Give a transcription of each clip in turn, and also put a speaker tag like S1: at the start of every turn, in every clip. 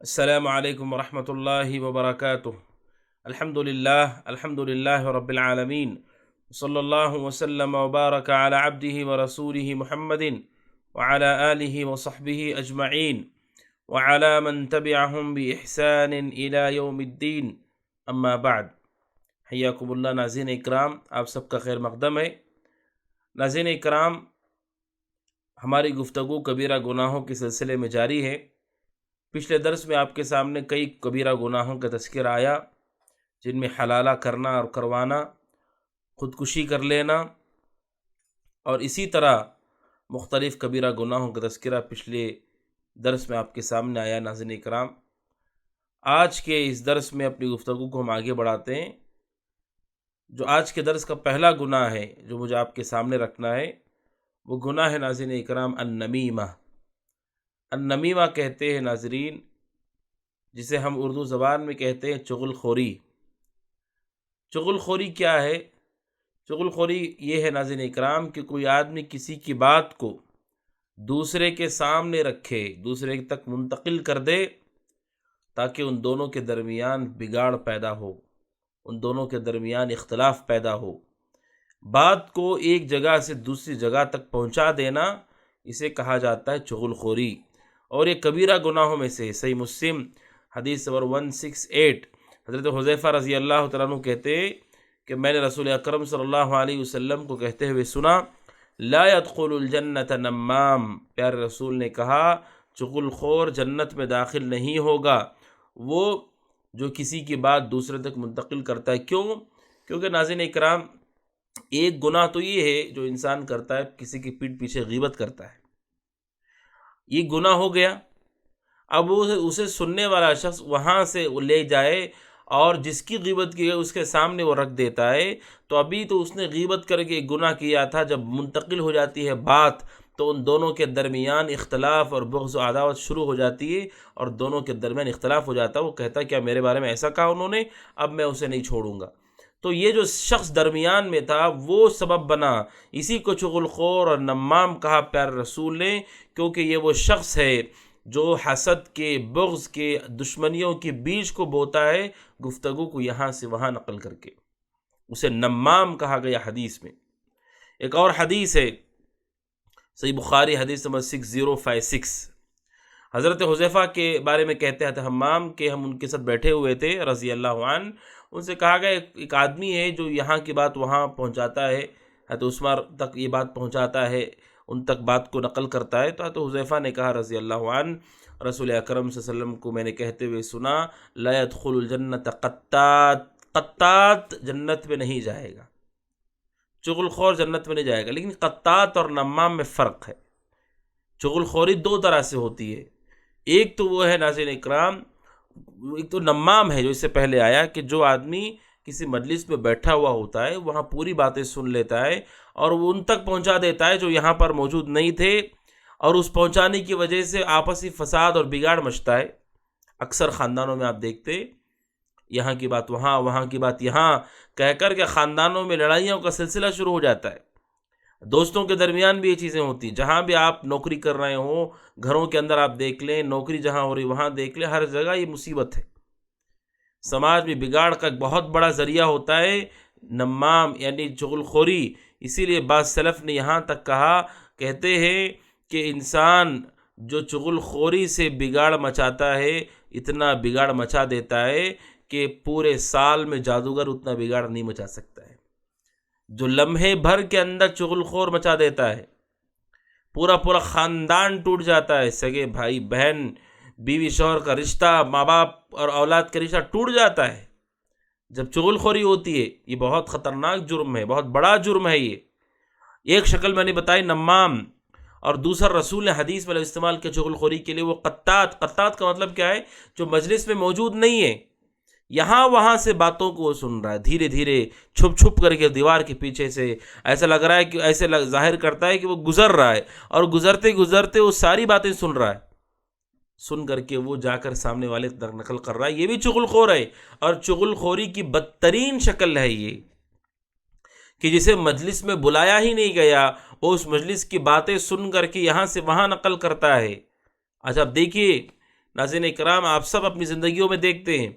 S1: السلام علیکم ورحمۃ اللہ وبرکاتہ۔ الحمد للہ رب العالمین، صلی اللہ وسلم وبارک علی عبدہ ورسولہ محمد وعلی آلہ وصحبہ اجمعین وعلی من تبعہم بإحسان الی یوم الدین، اما بعد۔ حیاکم اللہ ناظرین اکرام، آپ سب کا خیر مقدم ہے۔ ناظرین اکرام، ہماری گفتگو کبیرہ گناہوں کے سلسلے میں جاری ہے۔ پچھلے درس میں آپ کے سامنے کئی کبیرہ گناہوں کا تذکرہ آیا، جن میں حلالہ کرنا اور کروانا، خودکشی کر لینا، اور اسی طرح مختلف کبیرہ گناہوں کا تذکرہ پچھلے درس میں آپ کے سامنے آیا۔ ناظرین اکرام، آج کے اس درس میں اپنی گفتگو کو ہم آگے بڑھاتے ہیں۔ جو آج کے درس کا پہلا گناہ ہے جو مجھے آپ کے سامنے رکھنا ہے، وہ گناہ ہے ناظرین اکرام النمیمہ۔ النمیمہ کہتے ہیں ناظرین، جسے ہم اردو زبان میں کہتے ہیں چغل خوری۔ چغل خوری کیا ہے؟ چغل خوری یہ ہے ناظرین اکرام کہ کوئی آدمی کسی کی بات کو دوسرے کے سامنے رکھے، دوسرے تک منتقل کر دے، تاکہ ان دونوں کے درمیان بگاڑ پیدا ہو، ان دونوں کے درمیان اختلاف پیدا ہو۔ بات کو ایک جگہ سے دوسری جگہ تک پہنچا دینا، اسے کہا جاتا ہے چغل خوری، اور یہ کبیرہ گناہوں میں سے ہے۔ صحیح مسلم حدیث نمبر 168، حضرت حذیفہ رضی اللہ تعالیٰ عنہ کہتے ہیں کہ میں نے رسول اکرم صلی اللہ علیہ وسلم کو کہتے ہوئے سنا، لا يدخل الجنت نمام، پیارے رسول نے کہا چغل خور جنت میں داخل نہیں ہوگا، وہ جو کسی کی بات دوسرے تک منتقل کرتا ہے۔ کیوں؟ کیونکہ ناظرین اکرام، ایک گناہ تو یہ ہے جو انسان کرتا ہے، کسی کی پیٹھ پیچھے غیبت کرتا ہے، یہ گناہ ہو گیا۔ اب اسے سننے والا شخص وہاں سے لے جائے اور جس کی غیبت کی ہے اس کے سامنے وہ رکھ دیتا ہے، تو ابھی تو اس نے غیبت کر کے ایک گناہ کیا تھا۔ جب منتقل ہو جاتی ہے بات تو ان دونوں کے درمیان اختلاف اور بغض و عداوت شروع ہو جاتی ہے، اور دونوں کے درمیان اختلاف ہو جاتا ہے۔ وہ کہتا ہے کیا میرے بارے میں ایسا کہا انہوں نے، اب میں اسے نہیں چھوڑوں گا۔ تو یہ جو شخص درمیان میں تھا وہ سبب بنا، اسی کو چغل خور اور نمام کہا پیارے رسول نے، کیونکہ یہ وہ شخص ہے جو حسد کے، بغض کے، دشمنیوں کے بیج کو بوتا ہے، گفتگو کو یہاں سے وہاں نقل کر کے، اسے نمام کہا گیا حدیث میں۔ ایک اور حدیث ہے صحیح بخاری حدیث نمبر 6056، حضرت حذیفہ کے بارے میں کہتے ہیں حمام کہ ہم ان کے ساتھ بیٹھے ہوئے تھے رضی اللہ عنہ، ان سے کہا گیا ایک آدمی ہے جو یہاں کی بات وہاں پہنچاتا ہے، حضرت عثمان تک یہ بات پہنچاتا ہے، ان تک بات کو نقل کرتا ہے۔ تو حضرت حذیفہ نے کہا رضی اللہ عنہ، رسول اکرم صلی اللہ علیہ وسلم کو میں نے کہتے ہوئے سنا، لا يدخل الجنت قطات، قطات جنت میں نہیں جائے گا، چغل خور جنت میں نہیں جائے گا۔ لیکن قطات اور نمام میں فرق ہے۔ چغل خوری دو طرح سے ہوتی ہے، ایک تو وہ ہے ناظرین اکرام، ایک تو نمام ہے جو اس سے پہلے آیا، کہ جو آدمی کسی مجلس میں بیٹھا ہوا ہوتا ہے، وہاں پوری باتیں سن لیتا ہے اور وہ ان تک پہنچا دیتا ہے جو یہاں پر موجود نہیں تھے، اور اس پہنچانے کی وجہ سے آپسی فساد اور بگاڑ مچتا ہے۔ اکثر خاندانوں میں آپ دیکھتے، یہاں کی بات وہاں، وہاں کی بات یہاں کہہ کر کے خاندانوں میں لڑائیوں کا سلسلہ شروع ہو جاتا ہے۔ دوستوں کے درمیان بھی یہ چیزیں ہوتی ہیں، جہاں بھی آپ نوکری کر رہے ہوں، گھروں کے اندر آپ دیکھ لیں، نوکری جہاں ہو رہی وہاں دیکھ لیں، ہر جگہ یہ مصیبت ہے۔ سماج میں بگاڑ کا ایک بہت بڑا ذریعہ ہوتا ہے نمام، یعنی چغل خوری۔ اسی لیے بعض سلف نے یہاں تک کہا، کہتے ہیں کہ انسان جو چغل خوری سے بگاڑ مچاتا ہے، اتنا بگاڑ مچا دیتا ہے کہ پورے سال میں جادوگر اتنا بگاڑ نہیں مچا سکتا ہے۔ جو لمحے بھر کے اندر چغل خور مچا دیتا ہے، پورا پورا خاندان ٹوٹ جاتا ہے، سگے بھائی بہن، بیوی شوہر کا رشتہ، ماں باپ اور اولاد کا رشتہ ٹوٹ جاتا ہے جب چغل خوری ہوتی ہے۔ یہ بہت خطرناک جرم ہے، بہت بڑا جرم ہے۔ یہ ایک شکل میں نے بتائی نمام، اور دوسرا رسول نے حدیث میں استعمال کیا چغل خوری کے لیے، وہ قطات۔ قطات کا مطلب کیا ہے؟ جو مجلس میں موجود نہیں ہے، یہاں وہاں سے باتوں کو وہ سن رہا ہے، دھیرے دھیرے چھپ چھپ کر کے دیوار کے پیچھے سے، ایسا لگ رہا ہے کہ ایسے ظاہر کرتا ہے کہ وہ گزر رہا ہے، اور گزرتے گزرتے وہ ساری باتیں سن رہا ہے، سن کر کے وہ جا کر سامنے والے تک نقل کر رہا ہے۔ یہ بھی چغل خور ہے، اور چغل خوری کی بدترین شکل ہے یہ، کہ جسے مجلس میں بلایا ہی نہیں گیا، وہ اس مجلس کی باتیں سن کر کے یہاں سے وہاں نقل کرتا ہے۔ اچھا اب دیکھیے، ناظرین اکرام، آپ سب اپنی زندگیوں میں دیکھتے ہیں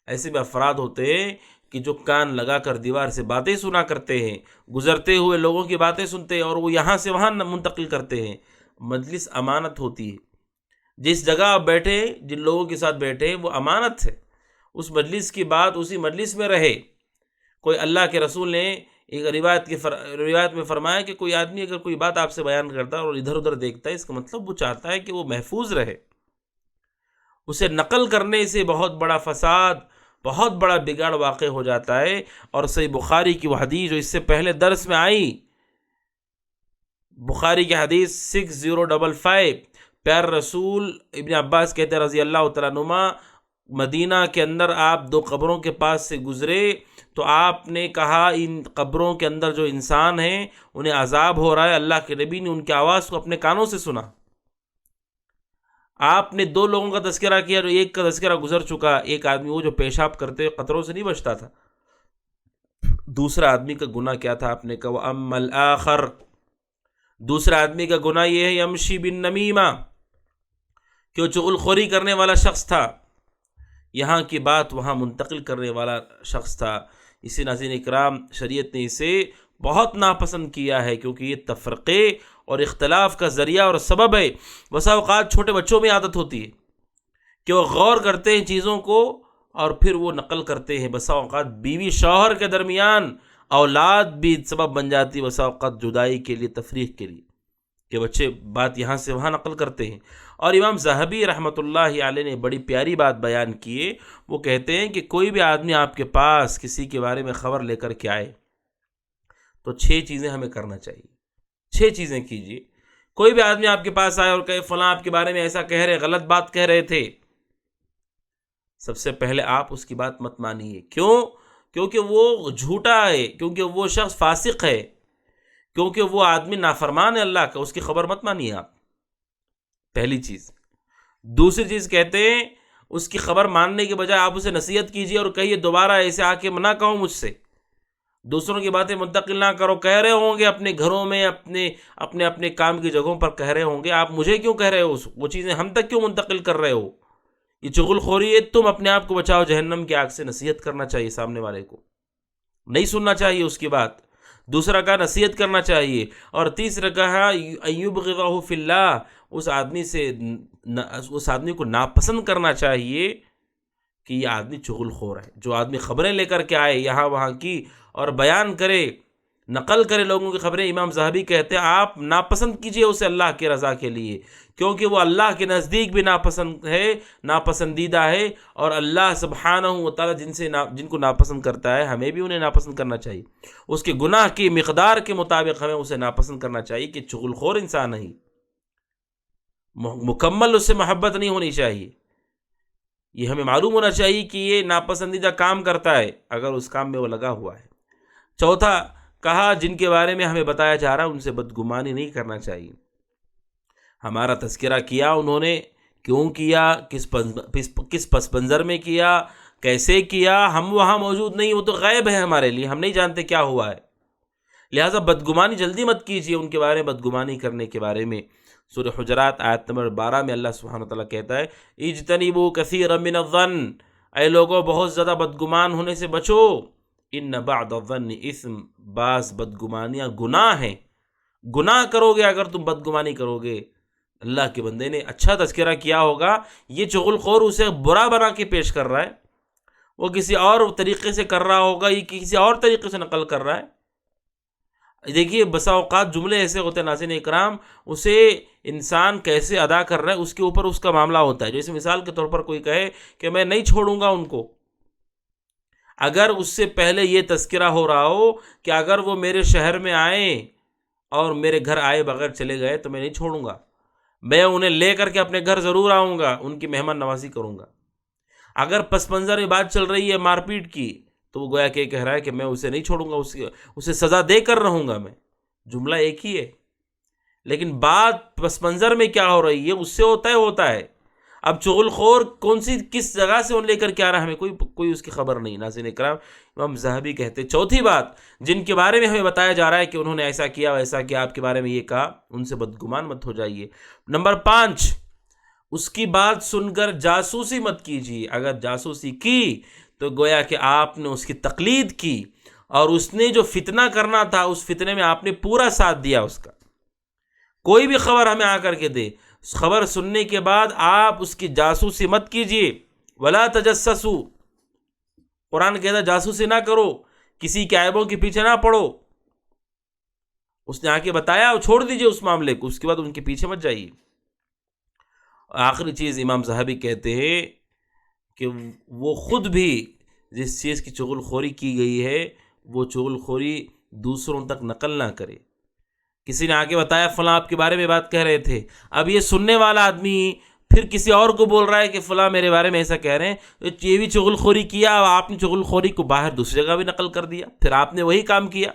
S1: ایسے بھی افراد ہوتے ہیں کہ جو کان لگا کر دیوار سے باتیں سنا کرتے ہیں، گزرتے ہوئے لوگوں کی باتیں سنتے ہیں اور وہ یہاں سے وہاں منتقل کرتے ہیں۔ مجلس امانت ہوتی ہے، جس جگہ آپ بیٹھے، جن لوگوں کے ساتھ بیٹھے، وہ امانت ہے۔ اس مجلس کی بات اسی مجلس میں رہے۔ کوئی اللہ کے رسول نے ایک روایت میں فرمایا کہ کوئی آدمی اگر کوئی بات آپ سے بیان کرتا ہے اور ادھر ادھر دیکھتا ہے، اس کا مطلب وہ چاہتا ہے کہ وہ محفوظ رہے۔ اسے نقل کرنے سے بہت بڑا فساد، بہت بڑا بگاڑ واقع ہو جاتا ہے۔ اور صحیح بخاری کی وہ حدیث جو اس سے پہلے درس میں آئی، بخاری کی حدیث 6055، پیار رسول ابن عباس کہتے ہیں رضی اللہ تعالیٰ عنہما، مدینہ کے اندر آپ 2 قبروں کے پاس سے گزرے تو آپ نے کہا ان قبروں کے اندر جو انسان ہیں انہیں عذاب ہو رہا ہے۔ اللہ کے نبی نے ان کی آواز کو اپنے کانوں سے سنا۔ آپ نے 2 لوگوں کا تذکرہ کیا، جو ایک کا تذکرہ گزر چکا، ایک آدمی وہ جو پیشاب کرتے قطروں سے نہیں بچتا تھا، دوسرا آدمی کا گناہ کیا تھا؟ آپ نے کہا وَأَمَّا الْآخَرُ، دوسرا آدمی کا گناہ یہ ہے یمشی بالنمیمہ، کہ وہ چغل خوری کرنے والا شخص تھا، یہاں کی بات وہاں منتقل کرنے والا شخص تھا۔ اسی ناظرین اکرام، شریعت نے اسے بہت ناپسند کیا ہے، کیونکہ یہ تفرقے اور اختلاف کا ذریعہ اور سبب ہے۔ بسا اوقات چھوٹے بچوں میں عادت ہوتی ہے کہ وہ غور کرتے ہیں چیزوں کو اور پھر وہ نقل کرتے ہیں۔ بسا اوقات بیوی شوہر کے درمیان اولاد بھی سبب بن جاتی ہے، بسا اوقات جدائی کے لیے، تفریق کے لیے، کہ بچے بات یہاں سے وہاں نقل کرتے ہیں۔ اور امام ذہبی رحمۃ اللہ علیہ نے بڑی پیاری بات بیان کی ہے۔ وہ کہتے ہیں کہ کوئی بھی آدمی آپ کے پاس کسی کے بارے میں خبر لے کر کے آئے تو 6 چیزیں ہمیں کرنا چاہیے۔ 6 چیزیں کیجیے۔ کوئی بھی آدمی آپ کے پاس آئے اور کہے فلاں آپ کے بارے میں ایسا کہہ رہے، غلط بات کہہ رہے تھے، سب سے پہلے آپ اس کی بات مت مانیے۔ کیوں؟ کیونکہ وہ جھوٹا ہے، کیونکہ وہ شخص فاسق ہے، کیونکہ وہ آدمی نافرمان ہے اللہ کا، اس کی خبر مت مانیے آپ، پہلی چیز۔ دوسری چیز کہتے ہیں اس کی خبر ماننے کے بجائے آپ اسے نصیحت کیجیے اور کہیے دوبارہ ایسے آ کے نہ کہو مجھ سے، دوسروں کی باتیں منتقل نہ کرو۔ کہہ رہے ہوں گے اپنے گھروں میں، اپنے کام کی جگہوں پر کہہ رہے ہوں گے، آپ مجھے کیوں کہہ رہے ہو؟ وہ چیزیں ہم تک کیوں منتقل کر رہے ہو؟ یہ چغل خوری ہے، تم اپنے آپ کو بچاؤ جہنم کی آگ سے۔ نصیحت کرنا چاہیے سامنے والے کو، نہیں سننا چاہیے اس کی بات۔ دوسرا کہا نصیحت کرنا چاہیے، اور تیسرا کہا ایبغضہ فی اللہ، اس آدمی کو ناپسند کرنا چاہیے کہ یہ آدمی چغل خور ہے۔ جو آدمی خبریں لے کر کے آئے یہاں وہاں کی اور بیان کرے، نقل کرے لوگوں کی خبریں، امام ذہبی کہتے ہیں آپ ناپسند کیجئے اسے اللہ کی رضا کے لیے، کیونکہ وہ اللہ کے نزدیک بھی ناپسند ہے، ناپسندیدہ ہے، اور اللہ سبحانہ و تعالیٰ جن کو ناپسند کرتا ہے ہمیں بھی انہیں ناپسند کرنا چاہیے۔ اس کے گناہ کی مقدار کے مطابق ہمیں اسے ناپسند کرنا چاہیے کہ چغل خور انسان نہیں، مکمل اس سے محبت نہیں ہونی چاہیے۔ یہ ہمیں معلوم ہونا چاہیے کہ یہ ناپسندیدہ کام کرتا ہے اگر اس کام میں وہ لگا ہوا ہے۔ چوتھا کہا جن کے بارے میں ہمیں بتایا جا رہا ہے ان سے بدگمانی نہیں کرنا چاہیے۔ ہمارا تذکرہ کیا انہوں نے، کیوں کیا، کس پس منظر میں کیا، کیسے کیا، ہم وہاں موجود نہیں، وہ تو غیب ہے ہمارے لیے، ہم نہیں جانتے کیا ہوا ہے۔ لہٰذا بدگمانی جلدی مت کیجیے ان کے بارے میں۔ بدگمانی کرنے کے بارے میں سورہ حجرات آیت نمبر 12 میں اللہ سبحانہ وتعالیٰ کہتا ہے اجتنبوا کثیرا من الظن، اے لوگوں بہت زیادہ بدگمان ہونے سے بچو، ان بعض الظن اثم، بعض بدگمانیاں گناہ ہیں۔ گناہ کرو گے اگر تم بدگمانی کرو گے۔ اللہ کے بندے نے اچھا تذکرہ کیا ہوگا، یہ چغل خور اسے برا بنا کے پیش کر رہا ہے، وہ کسی اور طریقے سے کر رہا ہوگا، یہ کسی اور طریقے سے نقل کر رہا ہے۔ دیکھیے بسا اوقات جملے ایسے ہوتے ہیں ناظرین اکرام، اسے انسان کیسے ادا کر رہا ہے اس کے اوپر اس کا معاملہ ہوتا ہے۔ جیسے مثال کے طور پر کوئی کہے کہ میں نہیں چھوڑوں گا ان کو، اگر اس سے پہلے یہ تذکرہ ہو رہا ہو کہ اگر وہ میرے شہر میں آئیں اور میرے گھر آئے بغیر چلے گئے تو میں نہیں چھوڑوں گا، میں انہیں لے کر کے اپنے گھر ضرور آؤں گا، ان کی مہمان نوازی کروں گا۔ اگر پس منظر میں بات چل رہی ہے مار پیٹ کی تو وہ گویا کہ کہہ رہا ہے کہ میں اسے نہیں چھوڑوں گا، اسے سزا دے کر رہوں گا میں۔ جملہ ایک ہی ہے، لیکن بات پس منظر میں کیا ہو رہی ہے اس سے ہوتا ہے۔ اب چغل خور کس جگہ سے ان لے کر کے آ رہا ہے ہمیں کوئی اس کی خبر نہیں۔ ناظرین اکرام، امام ذہبی کہتے چوتھی بات جن کے بارے میں ہمیں بتایا جا رہا ہے کہ انہوں نے ایسا کیا ویسا کیا، آپ کے بارے میں یہ کہا، ان سے بدگمان مت ہو جائیے۔ نمبر 5، اس کی بات سن کر جاسوسی مت کیجیے. اگر جاسوسی کی تو گویا کہ آپ نے اس کی تقلید کی، اور اس نے جو فتنہ کرنا تھا اس فتنے میں آپ نے پورا ساتھ دیا اس کا. کوئی بھی خبر ہمیں آ کر کے دے، خبر سننے کے بعد آپ اس کی جاسوسی مت کیجیے. ولا تجسسوا، قرآن کہتا ہے جاسوسی نہ کرو، کسی کے عیبوں کے پیچھے نہ پڑو. اس نے آ کے بتایا، چھوڑ دیجیے اس معاملے کو، اس کے بعد ان کے پیچھے مت جائیے. آخری چیز امام ذہبی کہتے ہیں کہ وہ خود بھی جس چیز کی چغل خوری کی گئی ہے وہ چغل خوری دوسروں تک نقل نہ کرے. کسی نے آ کے بتایا فلاں آپ کے بارے میں بات کہہ رہے تھے، اب یہ سننے والا آدمی پھر کسی اور کو بول رہا ہے کہ فلاں میرے بارے میں ایسا کہہ رہے ہیں، تو یہ بھی چغل خوری کیا، اور آپ نے چغل خوری کو باہر دوسری جگہ بھی نقل کر دیا، پھر آپ نے وہی کام کیا.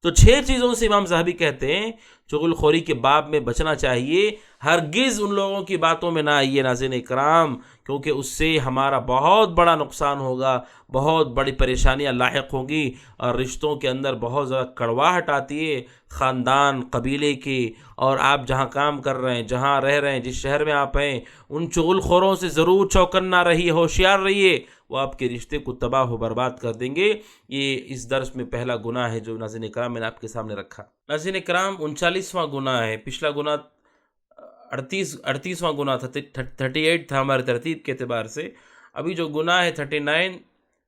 S1: تو 6 چیزوں سے امام ذہبی کہتے ہیں چغل خوری کے باب میں بچنا چاہیے. ہرگز ان لوگوں کی باتوں میں نہ آئیے ناظرین اکرام، کیونکہ اس سے ہمارا بہت بڑا نقصان ہوگا، بہت بڑی پریشانیاں لاحق ہوں گی، اور رشتوں کے اندر بہت زیادہ کڑواہٹ آتی ہے خاندان قبیلے کی. اور آپ جہاں کام کر رہے ہیں، جہاں رہ رہے ہیں، جس شہر میں آپ ہیں، ان چغل خوروں سے ضرور چوکنا رہیے، ہوشیار رہیے، وہ آپ کے رشتے کو تباہ و برباد کر دیں گے. یہ اس درس میں پہلا گناہ ہے جو ناظرین کرام میں نے آپ کے سامنے رکھا. ناظرین کرام 39واں گناہ ہے. پچھلا گناہ 38واں گناہ تھا، 38 تھا ہمارے ترتیب کے اعتبار سے. ابھی جو گناہ ہے 39،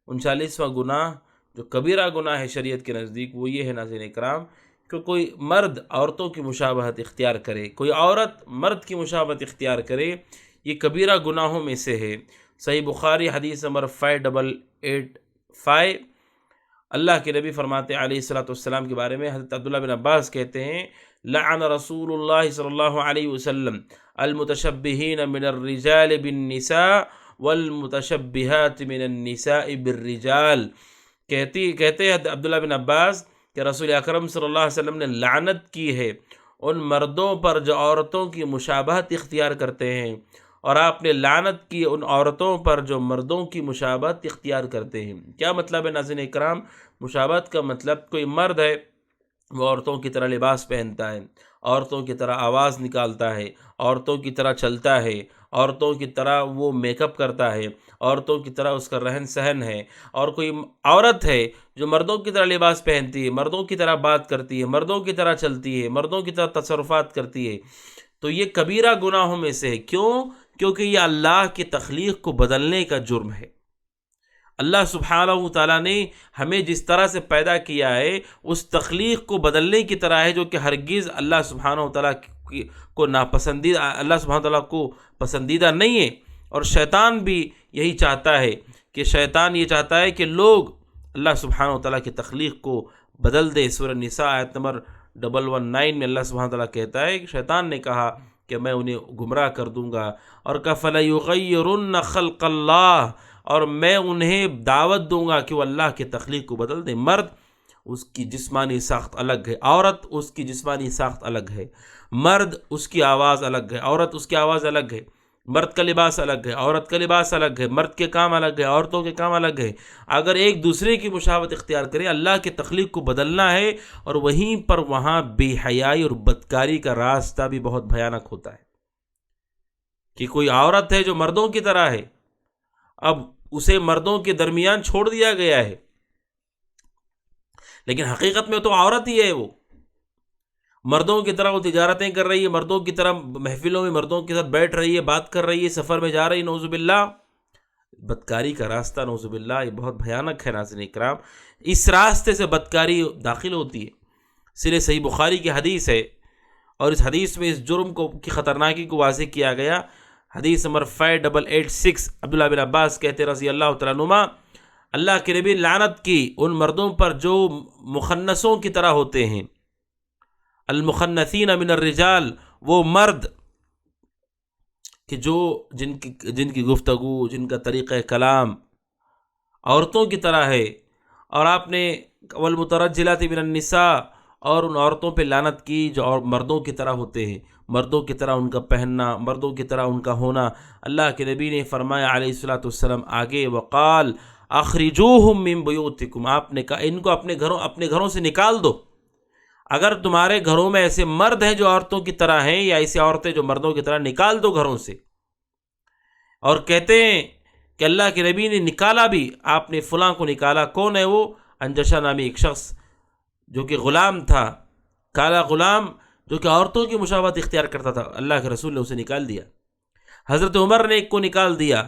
S1: 39واں گناہ جو کبیرہ گناہ ہے شریعت کے نزدیک، وہ یہ ہے ناظرین کرام کہ کوئی مرد عورتوں کی مشابہت اختیار کرے، کوئی عورت مرد کی مشابہت اختیار کرے، یہ کبیرہ گناہوں میں سے ہے. صحیح بخاری حدیث نمبر 5885، اللہ کے نبی فرماتے ہیں علیہ الصلوۃ والسلام کے بارے میں، حضرت عبداللہ بن عباس کہتے ہیں لعن رسول اللہ صلی اللہ علیہ وسلم المتشبہین من الرجال بالنساء والمتشبہات من النساء بالرجال. کہتے ہیں عبداللہ بن عباس کہ رسول اکرم صلی اللہ علیہ وسلم نے لعنت کی ہے ان مردوں پر جو عورتوں کی مشابہت اختیار کرتے ہیں، اور آپ نے لعنت کی ان عورتوں پر جو مردوں کی مشابہت اختیار کرتے ہیں. کیا مطلب ہے ناظرین اکرام؟ مشابہت کا مطلب کوئی مرد ہے وہ عورتوں کی طرح لباس پہنتا ہے، عورتوں کی طرح آواز نکالتا ہے، عورتوں کی طرح چلتا ہے، عورتوں کی طرح وہ میک اپ کرتا ہے، عورتوں کی طرح اس کا رہن سہن ہے. اور کوئی عورت ہے جو مردوں کی طرح لباس پہنتی ہے، مردوں کی طرح بات کرتی ہے، مردوں کی طرح چلتی ہے، مردوں کی طرح تصرفات کرتی ہے، تو یہ کبیرہ گناہوں میں سے ہے. کیونکہ یہ اللہ کی تخلیق کو بدلنے کا جرم ہے. اللہ سبحانہ و تعالیٰ نے ہمیں جس طرح سے پیدا کیا ہے اس تخلیق کو بدلنے کی طرح ہے، جو کہ ہرگز اللہ سبحانہ و تعالیٰ کو ناپسندیدہ، اللہ سبحانہ و تعالیٰ کو پسندیدہ نہیں ہے. اور شیطان بھی یہی چاہتا ہے کہ شیطان یہ چاہتا ہے کہ لوگ اللہ سبحانہ و تعالیٰ کی تخلیق کو بدل دے. سورہ نساء آیت نمبر 119 میں اللہ سبحانہ و تعالیٰ کہتا ہے کہ شیطان نے کہا کہ میں انہیں گمراہ کر دوں گا، اور کہ فَلَيُغَيِّرُنَّ خَلْقَ اللَّهِ، اور میں انہیں دعوت دوں گا کہ وہ اللہ کی تخلیق کو بدل دیں. مرد اس کی جسمانی ساخت الگ ہے، عورت اس کی جسمانی ساخت الگ ہے. مرد اس کی آواز الگ ہے، عورت اس کی آواز الگ ہے. مرد کا لباس الگ ہے، عورت کا لباس الگ ہے. مرد کے کام الگ ہے، عورتوں کے کام الگ ہے. اگر ایک دوسرے کی مشابہت اختیار کرے، اللہ کی تخلیق کو بدلنا ہے، اور وہیں پر وہاں بے حیائی اور بدکاری کا راستہ بھی بہت بھیانک ہوتا ہے. کہ کوئی عورت ہے جو مردوں کی طرح ہے، اب اسے مردوں کے درمیان چھوڑ دیا گیا ہے، لیکن حقیقت میں تو عورت ہی ہے. وہ مردوں کی طرح وہ تجارتیں کر رہی ہے، مردوں کی طرح محفلوں میں مردوں کے ساتھ بیٹھ رہی ہے، بات کر رہی ہے، سفر میں جا رہی ہے. نعوذ باللہ، بدکاری کا راستہ نعوذ باللہ یہ بہت بھیانک ہے. ناظرین اکرام، اس راستے سے بدکاری داخل ہوتی ہے. سرے صحیح بخاری کی حدیث ہے، اور اس حدیث میں اس جرم کی خطرناکی کو واضح کیا گیا. حدیث نمبر 5886، عبداللہ بن عباس کہتے رضی اللہ تعالیٰ عنہما، اللہ کے نبی لعنت کی ان مردوں پر جو مخنثوں کی طرح ہوتے ہیں. المخنثین من الرجال، وہ مرد کہ جن کی گفتگو، جن کا طریقہ کلام عورتوں کی طرح ہے. اور آپ نے والمترجلات من النساء، اور ان عورتوں پہ لعنت کی جو مردوں کی طرح ہوتے ہیں، مردوں کی طرح ان کا پہننا، مردوں کی طرح ان کا ہونا. اللہ کے نبی نے فرمایا علیہ الصلوۃ والسلام آگے، وقال اخرجوہم من بیوتکم، آپ نے کہا ان کو اپنے گھروں سے نکال دو. اگر تمہارے گھروں میں ایسے مرد ہیں جو عورتوں کی طرح ہیں، یا ایسی عورتیں جو مردوں کی طرح، نکال دو گھروں سے۔ اور کہتے ہیں کہ اللہ کے نبی نے نکالا بھی، آپ نے فلاں کو نکالا۔ کون ہے وہ؟ انجشا نامی ایک شخص جو کہ غلام تھا، کالا غلام، جو کہ عورتوں کی مشابہت اختیار کرتا تھا، اللہ کے رسول نے اسے نکال دیا۔ حضرت عمر نے ایک کو نکال دیا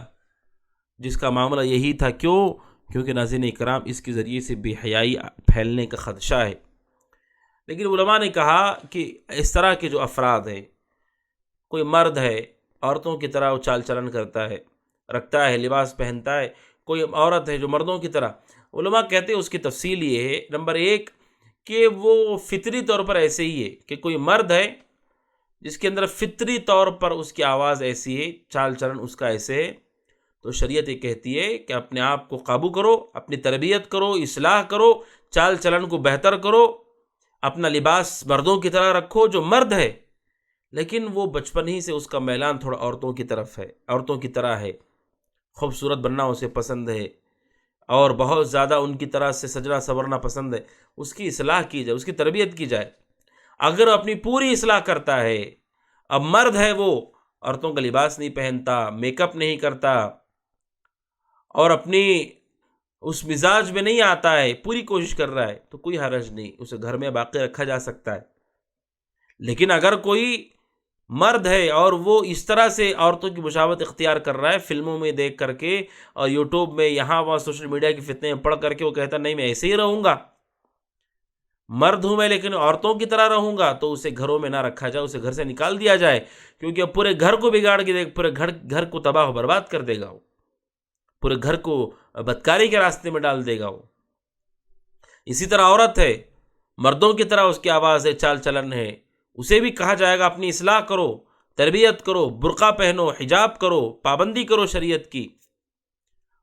S1: جس کا معاملہ یہی تھا۔ کیوں؟ کیونکہ ناظرین اکرام اس کے ذریعے سے بے حیائی پھیلنے کا خدشہ ہے۔ لیکن علماء نے کہا کہ اس طرح کے جو افراد ہیں، کوئی مرد ہے عورتوں کی طرح وہ چال چلن کرتا ہے، رکھتا ہے، لباس پہنتا ہے، کوئی عورت ہے جو مردوں کی طرح، علماء کہتے ہیں اس کی تفصیل یہ ہے، نمبر ایک کہ وہ فطری طور پر ایسے ہی ہے کہ کوئی مرد ہے جس کے اندر فطری طور پر اس کی آواز ایسی ہے، چال چلن اس کا ایسے ہے، تو شریعت یہ کہتی ہے کہ اپنے آپ کو قابو کرو، اپنی تربیت کرو، اصلاح کرو، چال چلن کو بہتر کرو، اپنا لباس مردوں کی طرح رکھو جو مرد ہے، لیکن وہ بچپن ہی سے اس کا میلان تھوڑا عورتوں کی طرف ہے، عورتوں کی طرح ہے، خوبصورت بننا اسے پسند ہے، اور بہت زیادہ ان کی طرح سے سجنا سورنا پسند ہے، اس کی اصلاح کی جائے، اس کی تربیت کی جائے۔ اگر وہ اپنی پوری اصلاح کرتا ہے، اب مرد ہے وہ عورتوں کا لباس نہیں پہنتا، میک اپ نہیں کرتا، اور اپنی اس مزاج میں نہیں آتا ہے، پوری کوشش کر رہا ہے، تو کوئی حرج نہیں، اسے گھر میں باقی رکھا جا سکتا ہے۔ لیکن اگر کوئی مرد ہے اور وہ اس طرح سے عورتوں کی مشابہت اختیار کر رہا ہے، فلموں میں دیکھ کر کے اور یوٹیوب میں یہاں وہاں سوشل میڈیا کی فتنے میں پڑھ کر کے وہ کہتا نہیں میں ایسے ہی رہوں گا، مرد ہوں میں لیکن عورتوں کی طرح رہوں گا، تو اسے گھروں میں نہ رکھا جائے، اسے گھر سے نکال دیا جائے، کیونکہ اب پورے گھر کو بگاڑ کے پورے گھر کو تباہ و برباد کر دے گا، وہ پورے گھر کو بدکاری کے راستے میں ڈال دے گا وہ۔ اسی طرح عورت ہے، مردوں کی طرح اس کی آواز ہے، چال چلن ہے، اسے بھی کہا جائے گا اپنی اصلاح کرو، تربیت کرو، برقع پہنو، حجاب کرو، پابندی کرو شریعت کی۔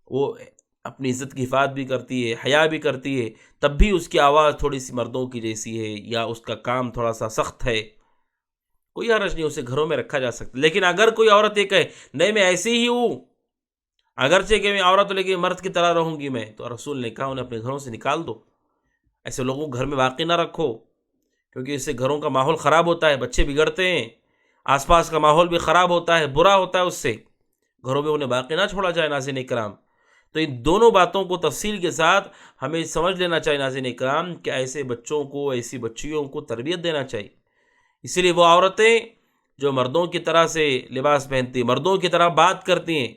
S1: وہ اپنی عزت کی حفاظت بھی کرتی ہے، حیا بھی کرتی ہے، تب بھی اس کی آواز تھوڑی سی مردوں کی جیسی ہے، یا اس کا کام تھوڑا سا سخت ہے، کوئی حرج نہیں، اسے گھروں میں رکھا جا سکتا۔ لیکن اگر کوئی عورت یہ کہے نہیں میں ایسی ہی ہوں، اگرچہ کہ میں عورت لیکن مرد کی طرح رہوں گی میں، تو رسول نے کہا انہیں اپنے گھروں سے نکال دو، ایسے لوگوں کو گھر میں باقی نہ رکھو، کیونکہ اس سے گھروں کا ماحول خراب ہوتا ہے، بچے بگڑتے ہیں، آس پاس کا ماحول بھی خراب ہوتا ہے، برا ہوتا ہے، اس سے گھروں میں انہیں باقی نہ چھوڑا جائے۔ ناظرین اکرام، تو ان دونوں باتوں کو تفصیل کے ساتھ ہمیں سمجھ لینا چاہیے ناظرین اکرام، کہ ایسے بچوں کو، ایسی بچیوں کو تربیت دینا چاہیے۔ اسی لیے وہ عورتیں جو مردوں کی طرح سے لباس پہنتی ہیں، مردوں کی طرح بات کرتی ہیں،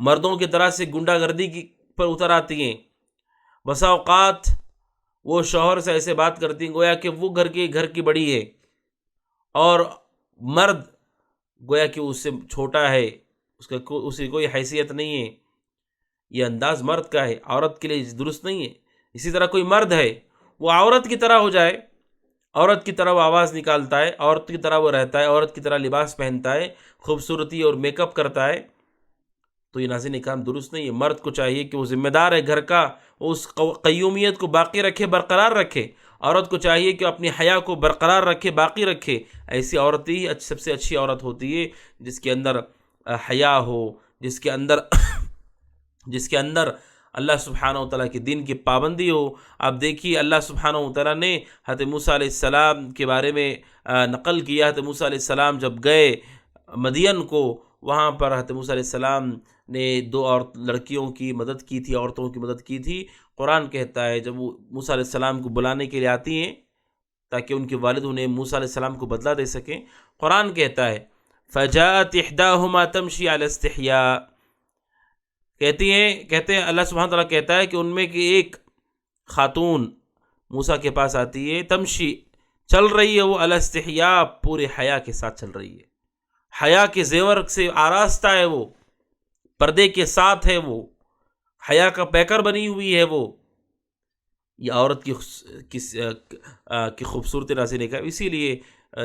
S1: مردوں کی طرح سے غنڈہ گردی پر اتر آتی ہیں، بسا اوقات وہ شوہر سے ایسے بات کرتی ہیں گویا کہ وہ گھر کی بڑی ہے، اور مرد گویا کہ اس سے چھوٹا ہے، اس کی کوئی حیثیت نہیں ہے۔ یہ انداز مرد کا ہے، عورت کے لیے درست نہیں ہے۔ اسی طرح کوئی مرد ہے وہ عورت کی طرح ہو جائے، عورت کی طرح وہ آواز نکالتا ہے، عورت کی طرح وہ رہتا ہے، عورت کی طرح لباس پہنتا ہے، خوبصورتی اور میک اپ کرتا ہے، تو یہ ناظرین کام درست نہیں ہے۔ مرد کو چاہیے کہ وہ ذمہ دار ہے گھر کا، وہ اس قیومیت کو باقی رکھے، برقرار رکھے۔ عورت کو چاہیے کہ اپنی حیا کو برقرار رکھے، باقی رکھے۔ ایسی عورت ہی سب سے اچھی عورت ہوتی ہے جس کے اندر حیا ہو، جس کے اندر اللہ سبحانہ و تعالیٰ کے دین کی پابندی ہو۔ آپ دیکھیے اللہ سبحانہ و تعالیٰ نے حضرت موسیٰ علیہ السلام کے بارے میں نقل کیا۔ حضرت موسیٰ علیہ السلام جب گئے مدین کو، وہاں پر حضرت موسیٰ علیہ السلام نے دو لڑکیوں کی مدد کی تھی، عورتوں کی مدد کی تھی۔ قرآن کہتا ہے جب وہ موسیٰ علیہ السلام کو بلانے کے لیے آتی ہیں تاکہ ان کے والد انہیں موسیٰ علیہ السلام کو بدلہ دے سکیں، قرآن کہتا ہے فَجَاءَتْ إِحْدَاهُمَا تَمْشِي عَلَى اسْتِحْيَاءٍ، کہتے ہیں اللہ سبحانہ تعالیٰ کہتا ہے کہ ان میں کی ایک خاتون موسیٰ کے پاس آتی ہے، تمشی چل رہی ہے، وہ علی استحیاء پورے حیا کے ساتھ چل رہی ہے، حیا کے زیور سے آراستہ ہے، وہ پردے کے ساتھ ہے، وہ حیا کا پیکر بنی ہوئی ہے۔ وہ یہ عورت کی خوبصورتی ناظرین کا۔ اسی لیے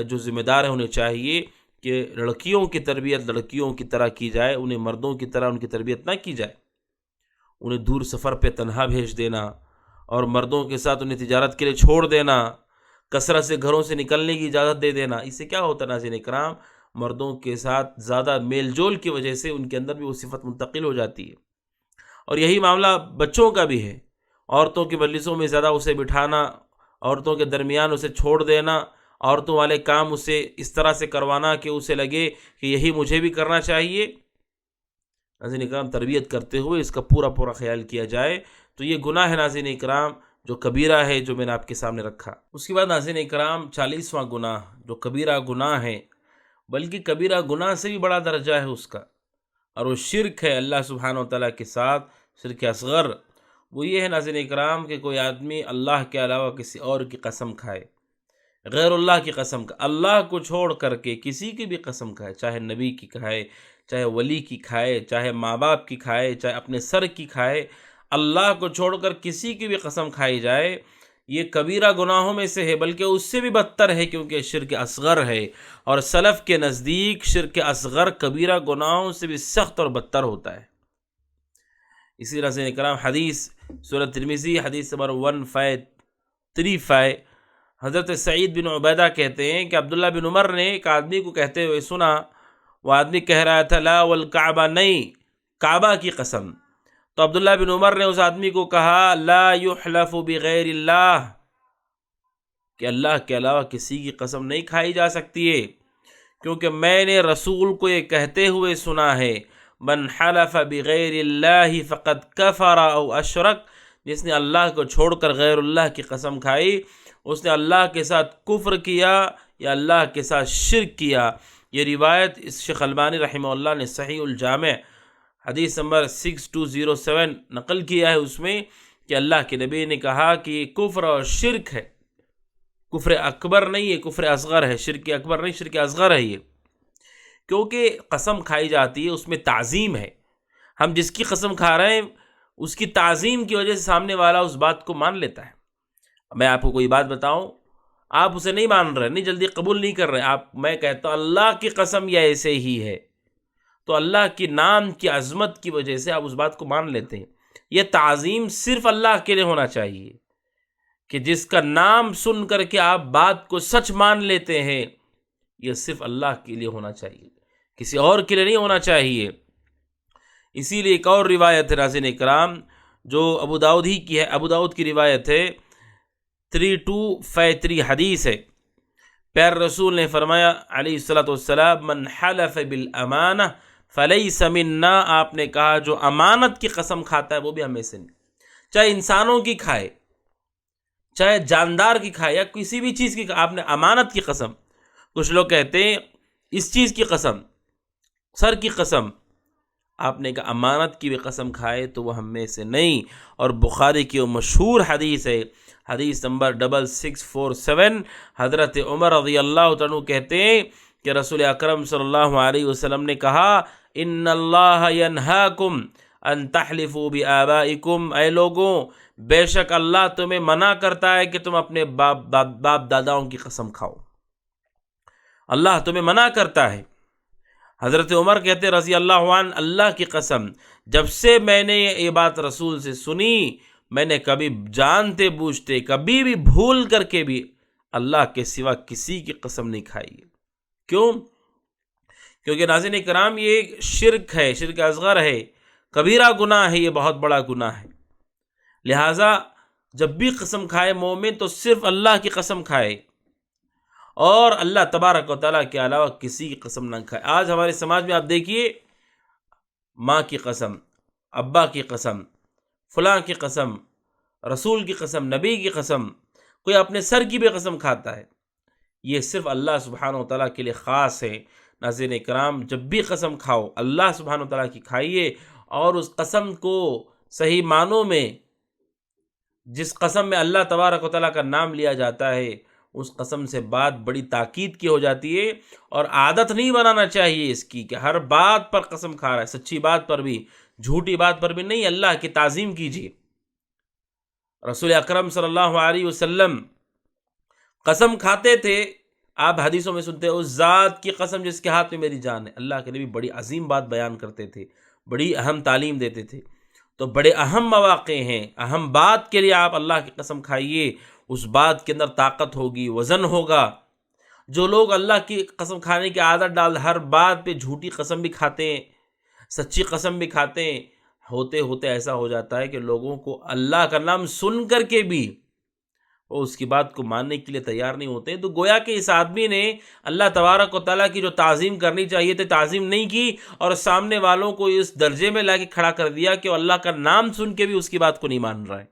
S1: جو ذمہ دار ہیں انہیں چاہیے کہ لڑکیوں کی تربیت لڑکیوں کی طرح کی جائے، انہیں مردوں کی طرح ان کی تربیت نہ کی جائے۔ انہیں دور سفر پہ تنہا بھیج دینا اور مردوں کے ساتھ انہیں تجارت کے لیے چھوڑ دینا، کثرت سے گھروں سے نکلنے کی اجازت دے دینا، اس سے کیا ہوتا ہے ناظرین اکرام؟ مردوں کے ساتھ زیادہ میل جول کی وجہ سے ان کے اندر بھی وہ صفت منتقل ہو جاتی ہے۔ اور یہی معاملہ بچوں کا بھی ہے، عورتوں کی مجلسوں میں زیادہ اسے بٹھانا عورتوں کے درمیان اسے چھوڑ دینا، عورتوں والے کام اسے اس طرح سے کروانا کہ اسے لگے کہ یہی مجھے بھی کرنا چاہیے۔ ناظرین اکرام، تربیت کرتے ہوئے اس کا پورا پورا خیال کیا جائے تو یہ گناہ ہے ناظرین اکرام جو کبیرہ ہے، جو میں نے آپ کے سامنے رکھا۔ اس کے بعد ناظرین اکرام 40واں گناہ جو کبیرہ گناہ ہے، بلکہ کبیرہ گناہ سے بھی بڑا درجہ ہے اس کا، اور وہ شرک ہے اللہ سبحانہ و تعالیٰ کے ساتھ، شرک اصغر۔ وہ یہ ہے ناظرین اکرام کہ کوئی آدمی اللہ کے علاوہ کسی اور کی قسم کھائے، غیر اللہ کی قسم کھائے، اللہ کو چھوڑ کر کے کسی کی بھی قسم کھائے، چاہے نبی کی کھائے، چاہے ولی کی کھائے، چاہے ماں باپ کی کھائے، چاہے اپنے سر کی کھائے، اللہ کو چھوڑ کر کسی کی بھی قسم کھائی جائے، یہ کبیرہ گناہوں میں سے ہے، بلکہ اس سے بھی بدتر ہے کیونکہ شرک اصغر ہے، اور سلف کے نزدیک شرک اصغر کبیرہ گناہوں سے بھی سخت اور بدتر ہوتا ہے۔ اسی طرح سے اکرام حدیث سورہ ترمذی حدیث نمبر 1535، حضرت سعید بن عبیدہ کہتے ہیں کہ عبداللہ بن عمر نے ایک آدمی کو کہتے ہوئے سنا، وہ آدمی کہہ رہا تھا لا والکعبہ، نہیں، کعبہ کی قسم۔ تو عبداللہ بن عمر نے اس آدمی کو کہا لا یحلف بغیر اللہ، کہ اللہ کے علاوہ کسی کی قسم نہیں کھائی جا سکتی ہے، کیونکہ میں نے رسول کو یہ کہتے ہوئے سنا ہے من حلف بغیر اللہ فقد کفر او اشرک، جس نے اللہ کو چھوڑ کر غیر اللہ کی قسم کھائی اس نے اللہ کے ساتھ کفر کیا یا اللہ کے ساتھ شرک کیا۔ یہ روایت اس شیخ البانی رحمہ اللہ نے صحیح الجامع حدیث نمبر 6207 نقل کیا ہے، اس میں کہ اللہ کے نبی نے کہا کہ یہ کفر اور شرک ہے، کفر اکبر نہیں ہے، کفر اصغر ہے، شرک اکبر نہیں، شرک اصغر ہے یہ، کیونکہ قسم کھائی جاتی ہے اس میں تعظیم ہے، ہم جس کی قسم کھا رہے ہیں اس کی تعظیم کی وجہ سے سامنے والا اس بات کو مان لیتا ہے۔ میں آپ کو کوئی بات بتاؤں، آپ اسے نہیں مان رہے، نہیں جلدی قبول نہیں کر رہے، میں کہتا ہوں اللہ کی قسم یہ ایسے ہی ہے، تو اللہ کی نام کی عظمت کی وجہ سے آپ اس بات کو مان لیتے ہیں۔ یہ تعظیم صرف اللہ کے لیے ہونا چاہیے، کہ جس کا نام سن کر کے آپ بات کو سچ مان لیتے ہیں، یہ صرف اللہ کے لیے ہونا چاہیے، کسی اور کے لیے نہیں ہونا چاہیے۔ اسی لیے ایک اور روایت ہے ناظرین اکرام جو ابو داؤد ہی کی ہے، ابو داؤد کی روایت ہے، 3253 حدیث ہے، پیارے رسول نے فرمایا علیہ الصلوۃ والسلام من حلف بالامانہ فلیس منا، آپ نے کہا جو امانت کی قسم کھاتا ہے وہ بھی ہمیں سے نہیں، چاہے انسانوں کی کھائے، چاہے جاندار کی کھائے، یا کسی بھی چیز کی، آپ نے امانت کی قسم، کچھ لوگ کہتے ہیں اس چیز کی قسم، سر کی قسم، آپ نے کہا امانت کی بھی قسم کھائے تو وہ ہم میں سے نہیں۔ اور بخاری کی وہ مشہور حدیث ہے، حدیث نمبر 6647، حضرت عمر رضی اللہ عنہ کہتے ہیں کہ رسول اکرم صلی اللہ علیہ وسلم نے کہا ان اللہ ینہاکم ان تحلفوا بآبائکم، اے لوگوں بے شک اللہ تمہیں منع کرتا ہے کہ تم اپنے باپ داداؤں کی قسم کھاؤ، اللہ تمہیں منع کرتا ہے۔ حضرت عمر کہتے رضی اللہ عنہ اللہ کی قسم جب سے میں نے یہ بات رسول سے سنی میں نے کبھی جانتے بوجھتے کبھی بھی بھول کر کے بھی اللہ کے سوا کسی کی قسم نہیں کھائی۔ کیوں؟ کیونکہ ناظرین کرام یہ شرک ہے، شرک اصغر ہے، کبیرہ گناہ ہے، یہ بہت بڑا گناہ ہے، لہٰذا جب بھی قسم کھائے مومن تو صرف اللہ کی قسم کھائے اور اللہ تبارک و تعالیٰ کے علاوہ کسی کی قسم نہ کھائے۔ آج ہمارے سماج میں آپ دیکھیے ماں کی قسم، ابا کی قسم، فلاں کی قسم، رسول کی قسم، نبی کی قسم، کوئی اپنے سر کی بھی قسم کھاتا ہے، یہ صرف اللہ سبحانہ و تعالیٰ کے لیے خاص ہے۔ ناظرین کرام جب بھی قسم کھاؤ اللہ سبحانہ و تعالیٰ کی کھائیے، اور اس قسم کو صحیح معنوں میں، جس قسم میں اللہ تبارک و تعالیٰ کا نام لیا جاتا ہے اس قسم سے بات بڑی تاکید کی ہو جاتی ہے، اور عادت نہیں بنانا چاہیے اس کی کہ ہر بات پر قسم کھا رہا ہے، سچی بات پر بھی، جھوٹی بات پر بھی نہیں، اللہ کی تعظیم کیجیے۔ رسول اکرم صلی اللہ علیہ وسلم قسم کھاتے تھے، آپ حدیثوں میں سنتے ہیں اس ذات کی قسم جس کے ہاتھ میں میری جان ہے، اللہ کے نبی بڑی عظیم بات بیان کرتے تھے، بڑی اہم تعلیم دیتے تھے۔ تو بڑے اہم مواقع ہیں، اہم بات کے لیے آپ اللہ کی قسم کھائیے، اس بات کے اندر طاقت ہوگی، وزن ہوگا۔ جو لوگ اللہ کی قسم کھانے کی عادت ڈال ہر بات پہ جھوٹی قسم بھی کھاتے ہیں، سچی قسم بھی کھاتے ہیں، ہوتے ہوتے ایسا ہو جاتا ہے کہ لوگوں کو اللہ کا نام سن کر کے بھی وہ اس کی بات کو ماننے کے لیے تیار نہیں ہوتے. تو گویا کہ اس آدمی نے اللہ تبارک و تعالیٰ کی جو تعظیم کرنی چاہیے تھی تعظیم نہیں کی، اور سامنے والوں کو اس درجے میں لا کے کھڑا کر دیا کہ وہ اللہ کا نام سن کے بھی اس کی بات کو نہیں مان رہا ہے.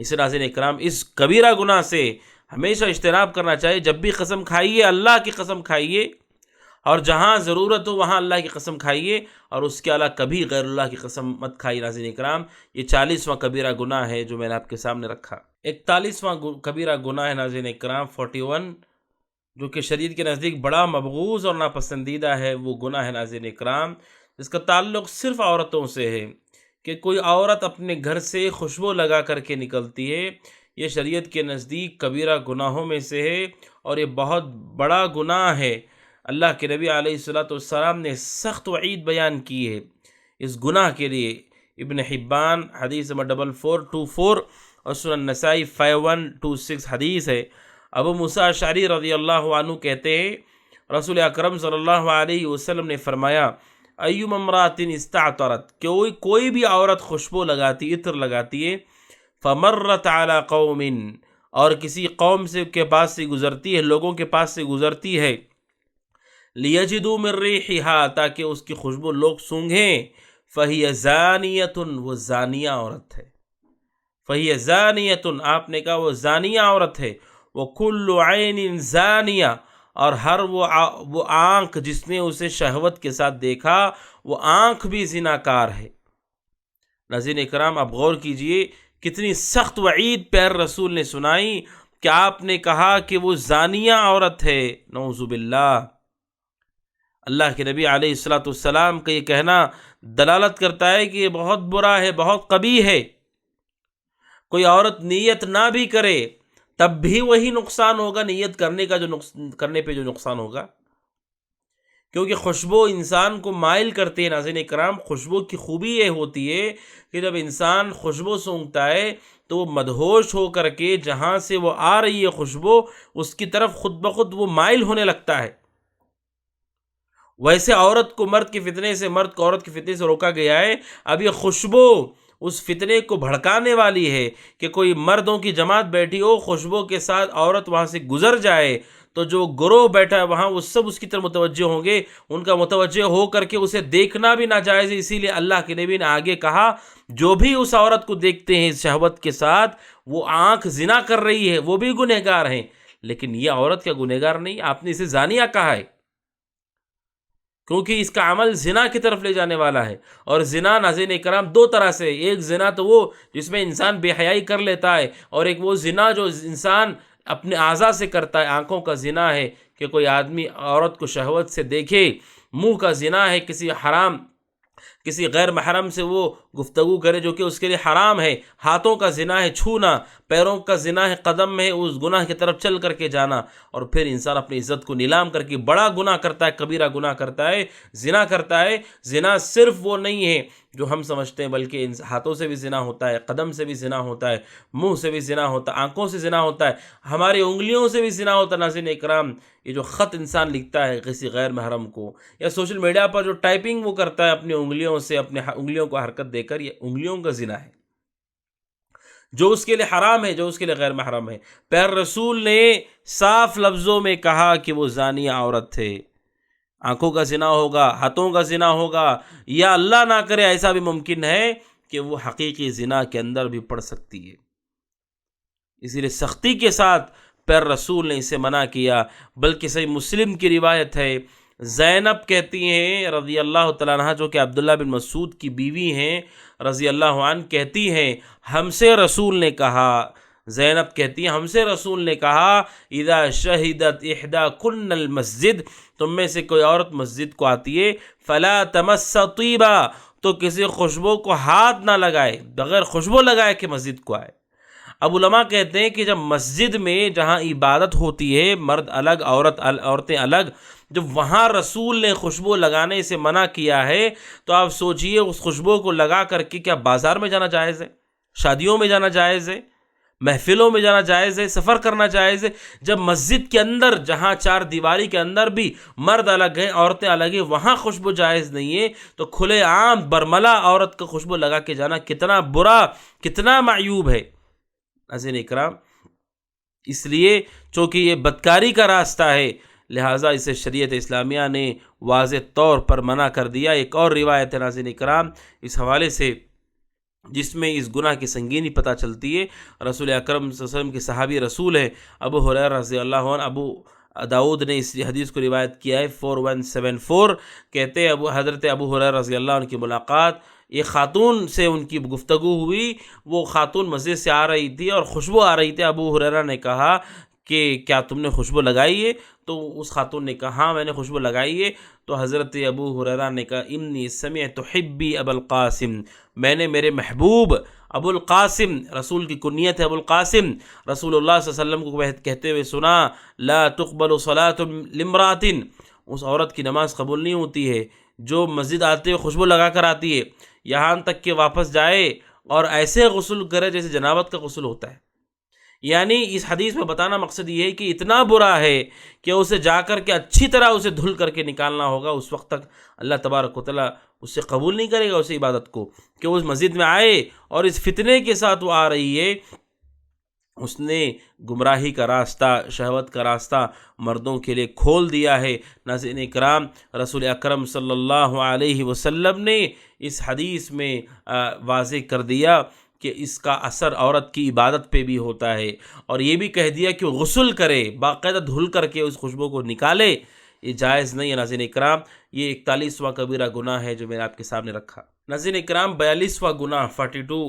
S1: اس ناظرین اکرام، اس کبیرہ گناہ سے ہمیشہ اجتناب کرنا چاہیے. جب بھی قسم کھائیے اللہ کی قسم کھائیے، اور جہاں ضرورت ہو وہاں اللہ کی قسم کھائیے، اور اس کے علاوہ کبھی غیر اللہ کی قسم مت کھائیے. ناظرین اکرام، یہ 40واں کبیرہ گناہ ہے جو میں نے آپ کے سامنے رکھا. 41واں کبیرہ گناہ ہے ناظرین اکرام 41، جو کہ شریعت کے نزدیک بڑا مبغوض اور ناپسندیدہ ہے. وہ گناہ ہے ناظرین اکرام جس کا تعلق صرف عورتوں سے ہے، کہ کوئی عورت اپنے گھر سے خوشبو لگا کر کے نکلتی ہے. یہ شریعت کے نزدیک کبیرہ گناہوں میں سے ہے، اور یہ بہت بڑا گناہ ہے. اللہ کے نبی علیہ السلام نے سخت وعید بیان کی ہے اس گناہ کے لیے. ابن حبان حدیث نمبر 4424 اور سنن نسائی 5126 حدیث ہے. ابو موسیٰ اشعری رضی اللہ عنہ کہتے ہیں رسول اکرم صلی اللہ علیہ وسلم نے فرمایا، ایما امرأۃ استعطرت، کوئی بھی عورت خوشبو لگاتی، عطر لگاتی ہے، فمرت علی قوم، اور کسی قوم سے کے پاس سے گزرتی ہے، لوگوں کے پاس سے گزرتی ہے، لیجدوا من ریحھا، تاکہ اس کی خوشبو لوگ سونگھیں، فہی زانیۃ، وہ زانیہ عورت ہے. فہی زانیۃ، آپ نے کہا وہ زانیہ عورت ہے. وکل عین زانیہ، اور ہر وہ آنکھ جس نے اسے شہوت کے ساتھ دیکھا وہ آنکھ بھی زناکار ہے. ناظرین اکرام، اب غور کیجئے کتنی سخت وعید پیر رسول نے سنائی کہ آپ نے کہا کہ وہ زانیہ عورت ہے. نعوذ باللہ. اللہ کے نبی علیہ السلام کا یہ کہنا دلالت کرتا ہے کہ یہ بہت برا ہے، بہت قبیح ہے. کوئی عورت نیت نہ بھی کرے تب بھی وہی نقصان ہوگا نیت کرنے کا، کرنے پہ جو نقصان ہوگا، کیونکہ خوشبو انسان کو مائل کرتی ہے. ناظرین اکرام، خوشبو کی خوبی یہ ہوتی ہے کہ جب انسان خوشبو سونگھتا ہے تو وہ مدہوش ہو کر کے جہاں سے وہ آ رہی ہے خوشبو، اس کی طرف خود بخود وہ مائل ہونے لگتا ہے. ویسے عورت کو مرد کے فتنے سے، مرد کو عورت کے فتنے سے روکا گیا ہے. اب یہ خوشبو اس فتنے کو بھڑکانے والی ہے کہ کوئی مردوں کی جماعت بیٹھی ہو، خوشبو کے ساتھ عورت وہاں سے گزر جائے تو جو گروہ بیٹھا ہے وہاں وہ سب اس کی طرف متوجہ ہوں گے. ان کا متوجہ ہو کر کے اسے دیکھنا بھی ناجائز ہے. اسی لیے اللہ کے نبی نے آگے کہا جو بھی اس عورت کو دیکھتے ہیں شہوت کے ساتھ، وہ آنکھ زنا کر رہی ہے، وہ بھی گنہگار ہیں. لیکن یہ عورت کیا گنہگار نہیں؟ آپ نے اسے زانیہ کہا ہے کیونکہ اس کا عمل زنا کی طرف لے جانے والا ہے. اور زنا ناظرین اکرام دو طرح سے، ایک زنا تو وہ جس میں انسان بے حیائی کر لیتا ہے، اور ایک وہ زنا جو انسان اپنے اعضاء سے کرتا ہے. آنکھوں کا زنا ہے کہ کوئی آدمی عورت کو شہوت سے دیکھے، منہ کا زنا ہے کسی غیر محرم سے وہ گفتگو کرے جو کہ اس کے لیے حرام ہے. ہاتھوں کا زنا ہے چھونا، پیروں کا زنا ہے قدم میں اس گناہ کی طرف چل کر کے جانا. اور پھر انسان اپنی عزت کو نیلام کر کے بڑا گناہ کرتا ہے، کبیرہ گناہ کرتا ہے، زنا کرتا ہے. زنا صرف وہ نہیں ہے جو ہم سمجھتے ہیں، بلکہ ہاتھوں سے بھی زنا ہوتا ہے، قدم سے بھی زنا ہوتا ہے، منہ سے بھی زنا ہوتا ہے، آنکھوں سے زنا ہوتا ہے، ہماری انگلیوں سے بھی زنا ہوتا ہے. ناظرین اکرام، یہ جو خط انسان لکھتا ہے کسی غیر محرم کو، یا سوشل میڈیا پر جو ٹائپنگ وہ کرتا ہے اپنی انگلیوں سے، اپنے انگلیوں کو حرکت دے کر، یہ انگلیوں کا زنا ہے جو اس کے لیے حرام ہے، جو اس کے لیے غیر محرم ہے. پیر رسول نے صاف لفظوں میں کہا کہ وہ زانیہ عورت ہے. آنکھوں کا زنا ہوگا، ہاتھوں کا زنا ہوگا، یا اللہ نہ کرے ایسا بھی ممکن ہے کہ وہ حقیقی زنا کے اندر بھی پڑ سکتی ہے. اسی لیے سختی کے ساتھ پیر رسول نے اسے منع کیا. بلکہ صحیح مسلم کی روایت ہے، زینب کہتی ہیں رضی اللہ تعالیٰ عنہ، جو کہ عبداللہ بن مسعود کی بیوی ہیں رضی اللہ عنہ، کہتی ہیں ہم سے رسول نے کہا، زینب کہتی ہیں ہم سے رسول نے کہا، اذا شہدت احداکن المسجد، تم میں سے کوئی عورت مسجد کو آتی ہے، فلا تمس طیبا، تو کسی خوشبو کو ہاتھ نہ لگائے، بغیر خوشبو لگائے کہ مسجد کو آئے. اب علماء کہتے ہیں کہ جب مسجد میں جہاں عبادت ہوتی ہے، مرد الگ عورتیں الگ، جب وہاں رسول نے خوشبو لگانے سے منع کیا ہے تو آپ سوچئے اس خوشبو کو لگا کر کے کیا بازار میں جانا جائز ہے، شادیوں میں جانا جائز ہے، محفلوں میں جانا جائز ہے، سفر کرنا جائز ہے؟ جب مسجد کے اندر جہاں چار دیواری کے اندر بھی مرد الگ ہیں، عورتیں الگ ہیں، وہاں خوشبو جائز نہیں ہے، تو کھلے عام برملا عورت کا خوشبو لگا کے جانا کتنا برا، کتنا معیوب ہے. ناظرین اکرام، اس لیے چونکہ یہ بدکاری کا راستہ ہے، لہٰذا اسے شریعت اسلامیہ نے واضح طور پر منع کر دیا۔ ایک اور روایت ہے ناظرین کرام اس حوالے سے، جس میں اس گناہ کی سنگینی پتہ چلتی ہے۔ رسول اکرم صلی اللہ علیہ وسلم کے صحابی رسول ہے ابو ہریرہ رضی اللہ عنہ، ابو داؤد نے اس حدیث کو روایت کیا ہے 4174، کہتے ہیں حضرت ابو ہریرہ رضی اللہ عنہ کی ملاقات ایک خاتون سے ان کی گفتگو ہوئی۔ وہ خاتون مسجد سے آ رہی تھی اور خوشبو آ رہی تھی۔ ابو ہریرہ نے کہا کہ کیا تم نے خوشبو لگائی ہے؟ تو اس خاتون نے کہا ہاں میں نے خوشبو لگائی ہے۔ تو حضرت ابو ہریرہ نے کہا انی سمعت حبی ابو القاسم، میں نے میرے محبوب ابو القاسم، رسول کی کنیت ہے ابو القاسم، رسول اللہ صلی اللہ علیہ وسلم کو کہتے ہوئے سنا لا تقبل صلاة لامرأۃ، اس عورت کی نماز قبول نہیں ہوتی ہے جو مسجد آتے ہوئے خوشبو لگا کر آتی ہے، یہاں تک کہ واپس جائے اور ایسے غسل کرے جیسے جنابت کا غسل ہوتا ہے۔ یعنی اس حدیث میں بتانا مقصد یہ ہے کہ اتنا برا ہے کہ اسے جا کر کے اچھی طرح اسے دھل کر کے نکالنا ہوگا، اس وقت تک اللہ تبارک و تعالیٰ اس سے قبول نہیں کرے گا اسے عبادت کو، کہ اس مسجد میں آئے اور اس فتنے کے ساتھ وہ آ رہی ہے۔ اس نے گمراہی کا راستہ، شہوت کا راستہ مردوں کے لیے کھول دیا ہے۔ ناظرین کرام، رسول اکرم صلی اللہ علیہ وسلم نے اس حدیث میں واضح کر دیا کہ اس کا اثر عورت کی عبادت پہ بھی ہوتا ہے، اور یہ بھی کہہ دیا کہ وہ غسل کرے، باقاعدہ دھل کر کے اس خوشبو کو نکالے، یہ جائز نہیں ہے۔ ناظرین اکرام، یہ 41واں کبیرہ گناہ ہے جو میں نے آپ کے سامنے رکھا۔ ناظرین اکرام، 42واں گناہ، 42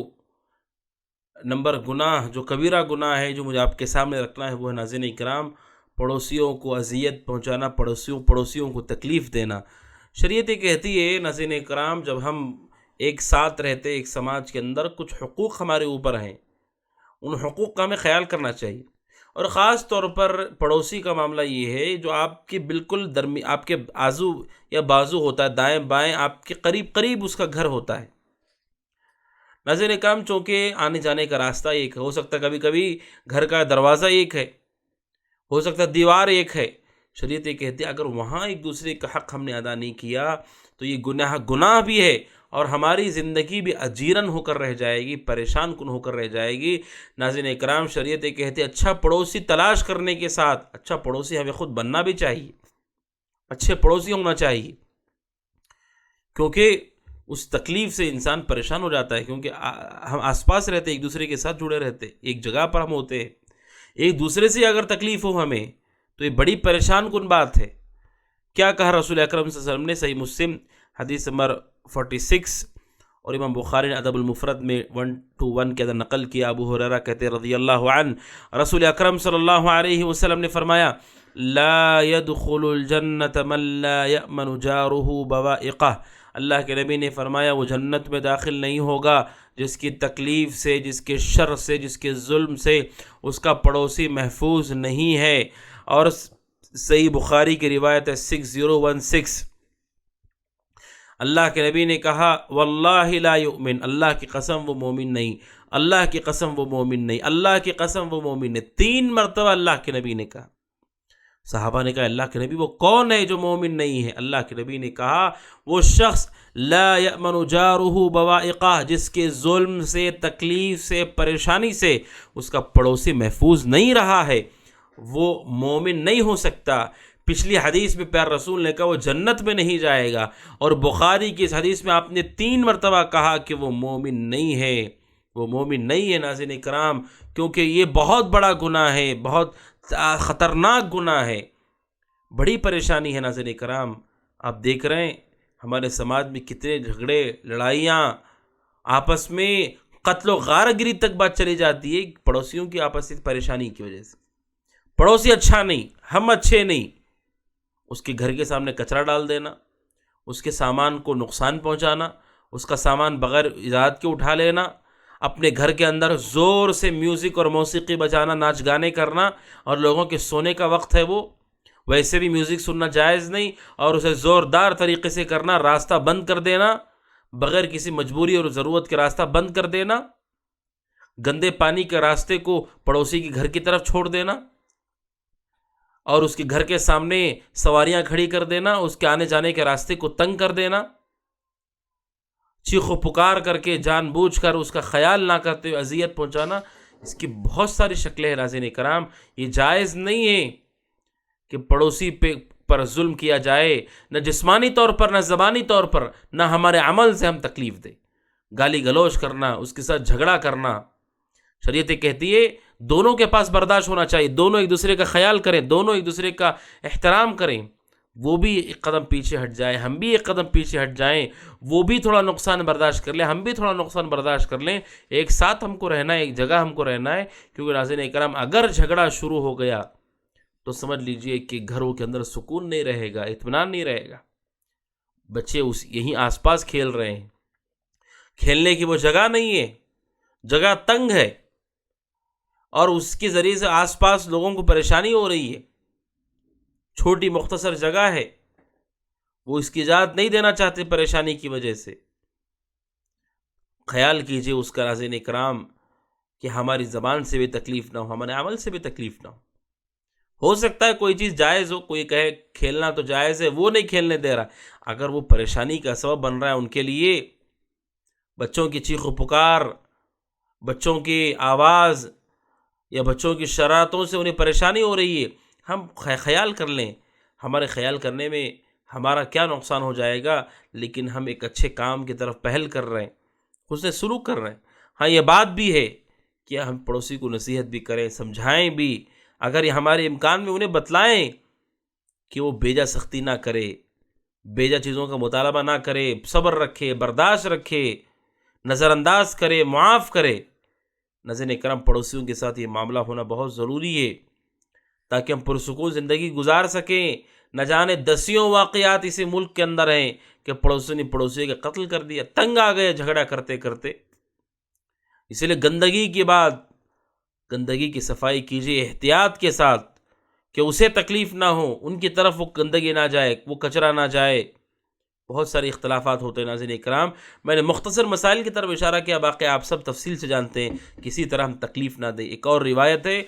S1: نمبر گناہ جو کبیرہ گناہ ہے جو مجھے آپ کے سامنے رکھنا ہے، وہ ہے ناظرین اکرام پڑوسیوں کو اذیت پہنچانا، پڑوسیوں کو تکلیف دینا۔ شریعت کہتی ہے ناظرین اکرام، جب ہم ایک ساتھ رہتے ایک سماج کے اندر، کچھ حقوق ہمارے اوپر ہیں، ان حقوق کا ہمیں خیال کرنا چاہیے، اور خاص طور پر پڑوسی کا معاملہ یہ ہے جو آپ کے بالکل آپ کے آزو یا بازو ہوتا ہے، دائیں بائیں آپ کے قریب اس کا گھر ہوتا ہے۔ ناظرین کرام، چونکہ آنے جانے کا راستہ ایک ہے، ہو سکتا ہے کبھی کبھی گھر کا دروازہ ایک ہے، ہو سکتا ہے دیوار ایک ہے، شریعت یہ کہتی ہے اگر وہاں ایک دوسرے کا حق ہم نے ادا نہیں کیا تو یہ گناہ بھی ہے، اور ہماری زندگی بھی اجیرن ہو کر رہ جائے گی، پریشان کن ہو کر رہ جائے گی۔ ناظرین اکرام، شریعت یہ کہتے ہیں اچھا پڑوسی تلاش کرنے کے ساتھ اچھا پڑوسی ہمیں خود بننا بھی چاہیے، اچھے پڑوسی ہونا چاہیے، کیونکہ اس تکلیف سے انسان پریشان ہو جاتا ہے، کیونکہ ہم آس پاس رہتے، ایک دوسرے کے ساتھ جڑے رہتے، ایک جگہ پر ہم ہوتے ہیں، ایک دوسرے سے اگر تکلیف ہو ہمیں تو یہ بڑی پریشان کن بات ہے۔ کیا کہا رسول اکرم صلی اللہ علیہ وسلم نے؟ صحیح مسلم حدیث نمبر 46 اور امام بخاری نے ادب المفرد میں 121 کے اندر نقل کیا۔ ابو ہریرہ کہتے ہیں رضی اللہ عنہ، رسول اکرم صلی اللہ علیہ وسلم نے فرمایا لا يدخل الجنت من لا يأمن جارہ بوائقہ، اللہ کے نبی نے فرمایا وہ جنت میں داخل نہیں ہوگا جس کی تکلیف سے، جس کے شر سے، جس کے ظلم سے اس کا پڑوسی محفوظ نہیں ہے۔ اور صحیح بخاری کی روایت ہے 6016، اللہ کے نبی نے کہا واللہ لا یؤمن، اللہ کی قسم وہ مومن نہیں، اللہ کی قسم وہ مومن نہیں، اللہ کی قسم وہ مومن نہیں، 3 مرتبہ اللہ کے نبی نے کہا۔ صحابہ نے کہا اللہ کے نبی وہ کون ہے جو مومن نہیں ہے؟ اللہ کے نبی نے کہا وہ شخص لا یأمن جارہ بوائقہ، جس کے ظلم سے، تکلیف سے، پریشانی سے اس کا پڑوسی محفوظ نہیں رہا ہے، وہ مومن نہیں ہو سکتا۔ پچھلی حدیث میں پیار رسول نے کہا وہ جنت میں نہیں جائے گا، اور بخاری کی اس حدیث میں آپ نے 3 مرتبہ کہا کہ وہ مومن نہیں ہے، وہ مومن نہیں ہے۔ ناظرین کرام، کیونکہ یہ بہت بڑا گناہ ہے، بہت خطرناک گناہ ہے، بڑی پریشانی ہے۔ ناظرین کرام، آپ دیکھ رہے ہیں ہمارے سماج میں کتنے جھگڑے، لڑائیاں، آپس میں قتل و غارت گری تک بات چلی جاتی ہے پڑوسیوں کی آپس میں پریشانی کی وجہ سے۔ پڑوسی اچھا نہیں، ہم اچھے نہیں، اس کے گھر کے سامنے کچرا ڈال دینا، اس کے سامان کو نقصان پہنچانا، اس کا سامان بغیر اجازت کے اٹھا لینا، اپنے گھر کے اندر زور سے میوزک اور موسیقی بجانا، ناچ گانے کرنا، اور لوگوں کے سونے کا وقت ہے وہ ویسے بھی میوزک سننا جائز نہیں، اور اسے زوردار طریقے سے کرنا، راستہ بند کر دینا، بغیر کسی مجبوری اور ضرورت کے راستہ بند کر دینا، گندے پانی کے راستے کو پڑوسی کے گھر کی طرف چھوڑ دینا، اور اس کے گھر کے سامنے سواریاں کھڑی کر دینا، اس کے آنے جانے کے راستے کو تنگ کر دینا، چیخ و پکار کر کے جان بوجھ کر اس کا خیال نہ کرتے ہوئے اذیت پہنچانا، اس کی بہت ساری شکلیں ہیں ناظرین کرام. یہ جائز نہیں ہے کہ پڑوسی پر ظلم کیا جائے، نہ جسمانی طور پر، نہ زبانی طور پر، نہ ہمارے عمل سے ہم تکلیف دیں. گالی گلوچ کرنا، اس کے ساتھ جھگڑا کرنا، شریعت کہتی ہے دونوں کے پاس برداشت ہونا چاہیے، دونوں ایک دوسرے کا خیال کریں، دونوں ایک دوسرے کا احترام کریں. وہ بھی ایک قدم پیچھے ہٹ جائے، ہم بھی ایک قدم پیچھے ہٹ جائیں، وہ بھی تھوڑا نقصان برداشت کر لیں، ہم بھی تھوڑا نقصان برداشت کر لیں. ایک ساتھ ہم کو رہنا ہے، ایک جگہ ہم کو رہنا ہے. کیونکہ ناظرین اکرام اگر جھگڑا شروع ہو گیا تو سمجھ لیجئے کہ گھروں کے اندر سکون نہیں رہے گا، اطمینان نہیں رہے گا. بچے یہیں آس پاس کھیل رہے ہیں، کھیلنے کی وہ جگہ نہیں ہے، جگہ تنگ ہے، اور اس کے ذریعے سے آس پاس لوگوں کو پریشانی ہو رہی ہے. چھوٹی مختصر جگہ ہے، وہ اس کی اجازت نہیں دینا چاہتے پریشانی کی وجہ سے. خیال کیجئے اس کا ناظرین اکرام کہ ہماری زبان سے بھی تکلیف نہ ہو، ہمارے عمل سے بھی تکلیف نہ ہو. ہو سکتا ہے کوئی چیز جائز ہو، کوئی کہے کھیلنا تو جائز ہے، وہ نہیں کھیلنے دے رہا. اگر وہ پریشانی کا سبب بن رہا ہے ان کے لیے، بچوں کی چیخ و پکار، بچوں کی آواز یا بچوں کی شرارتوں سے انہیں پریشانی ہو رہی ہے، ہم خیال کر لیں. ہمارے خیال کرنے میں ہمارا کیا نقصان ہو جائے گا، لیکن ہم ایک اچھے کام کی طرف پہل کر رہے ہیں، حسن سلوک کر رہے ہیں. ہاں یہ بات بھی ہے کہ ہم پڑوسی کو نصیحت بھی کریں، سمجھائیں بھی، اگر یہ ہمارے امکان میں انہیں بتلائیں کہ وہ بیجا سختی نہ کرے، بیجا چیزوں کا مطالبہ نہ کرے، صبر رکھے، برداشت رکھے، نظر انداز کرے، معاف کرے. ناظرین کرام پڑوسیوں کے ساتھ یہ معاملہ ہونا بہت ضروری ہے تاکہ ہم پرسکون زندگی گزار سکیں. نہ جانے دسیوں واقعات اسی ملک کے اندر ہیں کہ پڑوسی نے پڑوسی کا قتل کر دیا، تنگ آ گئے جھگڑا کرتے کرتے. اسی لیے گندگی کے بعد گندگی کی صفائی کیجیے احتیاط کے ساتھ کہ اسے تکلیف نہ ہو، ان کی طرف وہ گندگی نہ جائے، وہ کچرا نہ جائے. بہت ساری اختلافات ہوتے ہیں ناظرین اکرام. میں نے مختصر مسائل کی طرف اشارہ کیا، باقی آپ سب تفصیل سے جانتے ہیں، کسی طرح ہم تکلیف نہ دیں. ایک اور روایت ہے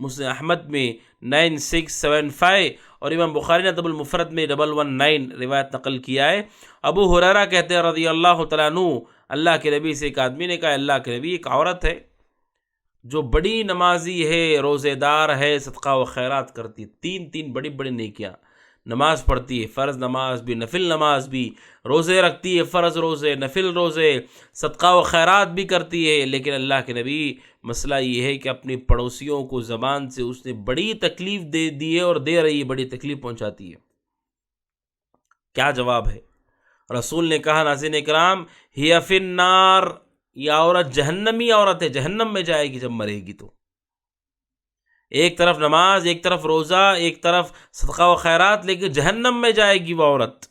S1: مسلم احمد میں 9675 اور امام بخاری نے ادب المفرد میں 119 روایت نقل کیا ہے. ابو ہریرہ کہتے ہیں رضی اللہ تعالیٰ عنہ، اللہ کے نبی سے ایک آدمی نے کہا اللہ کے نبی، ایک عورت ہے جو بڑی نمازی ہے، روزے دار ہے، صدقہ و خیرات کرتی، تین بڑی بڑی نیکیاں، نماز پڑھتی ہے، فرض نماز بھی، نفل نماز بھی، روزے رکھتی ہے، فرض روزے، نفل روزے، صدقہ و خیرات بھی کرتی ہے. لیکن اللہ کے نبی مسئلہ یہ ہے کہ اپنی پڑوسیوں کو زبان سے اس نے بڑی تکلیف دے دی ہے اور دے رہی ہے، بڑی تکلیف پہنچاتی ہے. کیا جواب ہے؟ رسول نے کہا ناظرین اکرام، ہی فی النار، یہ عورت جہنمی عورت ہے، جہنم میں جائے گی جب مرے گی. تو ایک طرف نماز، ایک طرف روزہ، ایک طرف صدقہ و خیرات، لیکن جہنم میں جائے گی وہ عورت،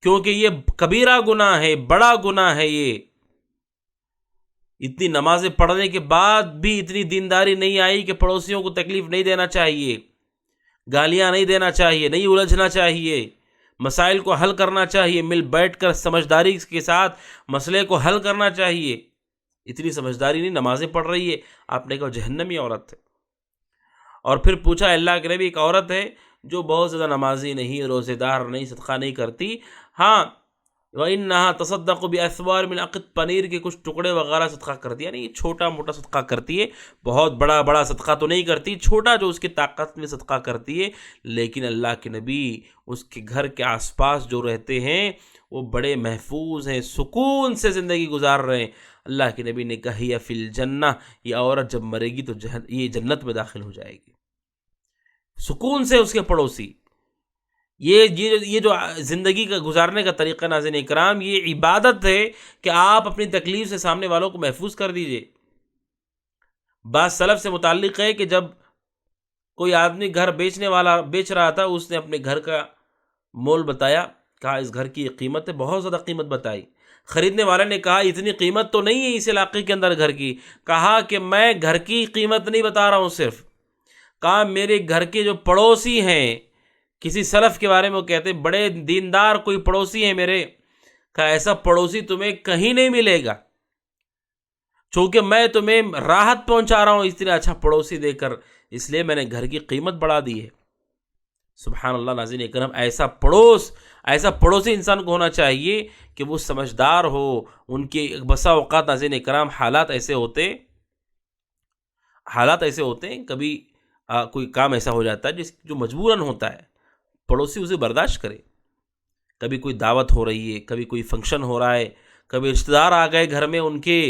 S1: کیونکہ یہ کبیرہ گناہ ہے، بڑا گناہ ہے. یہ اتنی نمازیں پڑھنے کے بعد بھی اتنی دینداری نہیں آئی کہ پڑوسیوں کو تکلیف نہیں دینا چاہیے، گالیاں نہیں دینا چاہیے، نہیں الجھنا چاہیے، مسائل کو حل کرنا چاہیے، مل بیٹھ کر سمجھداری کے ساتھ مسئلے کو حل کرنا چاہیے. اتنی سمجھداری نہیں، نمازیں پڑھ رہی ہے، آپ نے کہا جہنمی عورت ہے. اور پھر پوچھا اللہ کے نبی، ایک عورت ہے جو بہت زیادہ نمازی نہیں، روزے دار نہیں، صدقہ نہیں کرتی، ہاں وَإِنَّهَا تَصَدَّقُ بِأَثْوَارٍ مِنْ عَقِدٍ، پنیر کے کچھ ٹکڑے وغیرہ صدقہ کرتی ہے، یعنی چھوٹا موٹا صدقہ کرتی ہے، بہت بڑا صدقہ تو نہیں کرتی، چھوٹا جو اس کی طاقت میں صدقہ کرتی ہے. لیکن اللہ کے نبی اس کے گھر کے آس پاس جو رہتے ہیں وہ بڑے محفوظ ہیں، سکون سے زندگی گزار رہے ہیں. اللہ کے نبی نے کہا یا فی الجنہ، یہ عورت جب مرے گی تو یہ جنت میں داخل ہو جائے گی. سکون سے اس کے پڑوسی. یہ جو زندگی کا گزارنے کا طریقہ ناظرین اکرام، یہ عبادت ہے کہ آپ اپنی تکلیف سے سامنے والوں کو محفوظ کر دیجئے. بعض سلف سے متعلق ہے کہ جب کوئی آدمی گھر بیچ رہا تھا، اس نے اپنے گھر کا مول بتایا، کہا اس گھر کی قیمت ہے، بہت زیادہ قیمت بتائی. خریدنے والے نے کہا اتنی قیمت تو نہیں ہے اس علاقے کے اندر گھر کی. کہا کہ میں گھر کی قیمت نہیں بتا رہا ہوں صرف، کہا میرے گھر کے جو پڑوسی ہیں، کسی سلف کے بارے میں وہ کہتے بڑے دیندار کوئی پڑوسی ہیں میرے، کہا ایسا پڑوسی تمہیں کہیں نہیں ملے گا، چونکہ میں تمہیں راحت پہنچا رہا ہوں اتنا اچھا پڑوسی دے کر، اس لیے میں نے گھر کی قیمت بڑھا دی ہے. سبحان اللہ ناظرین اکرام، ایسا پڑوسی انسان کو ہونا چاہیے کہ وہ سمجھدار ہو. ان کے بسا اوقات ناظرین اکرام حالات ایسے ہوتے حالات ایسے ہوتے ہیں، کبھی کوئی کام ایسا ہو جاتا ہے جو مجبوراً ہوتا ہے، پڑوسی اسے برداشت کرے. کبھی کوئی دعوت ہو رہی ہے، کبھی کوئی فنکشن ہو رہا ہے، کبھی رشتہ دار آ گئے گھر میں ان کے،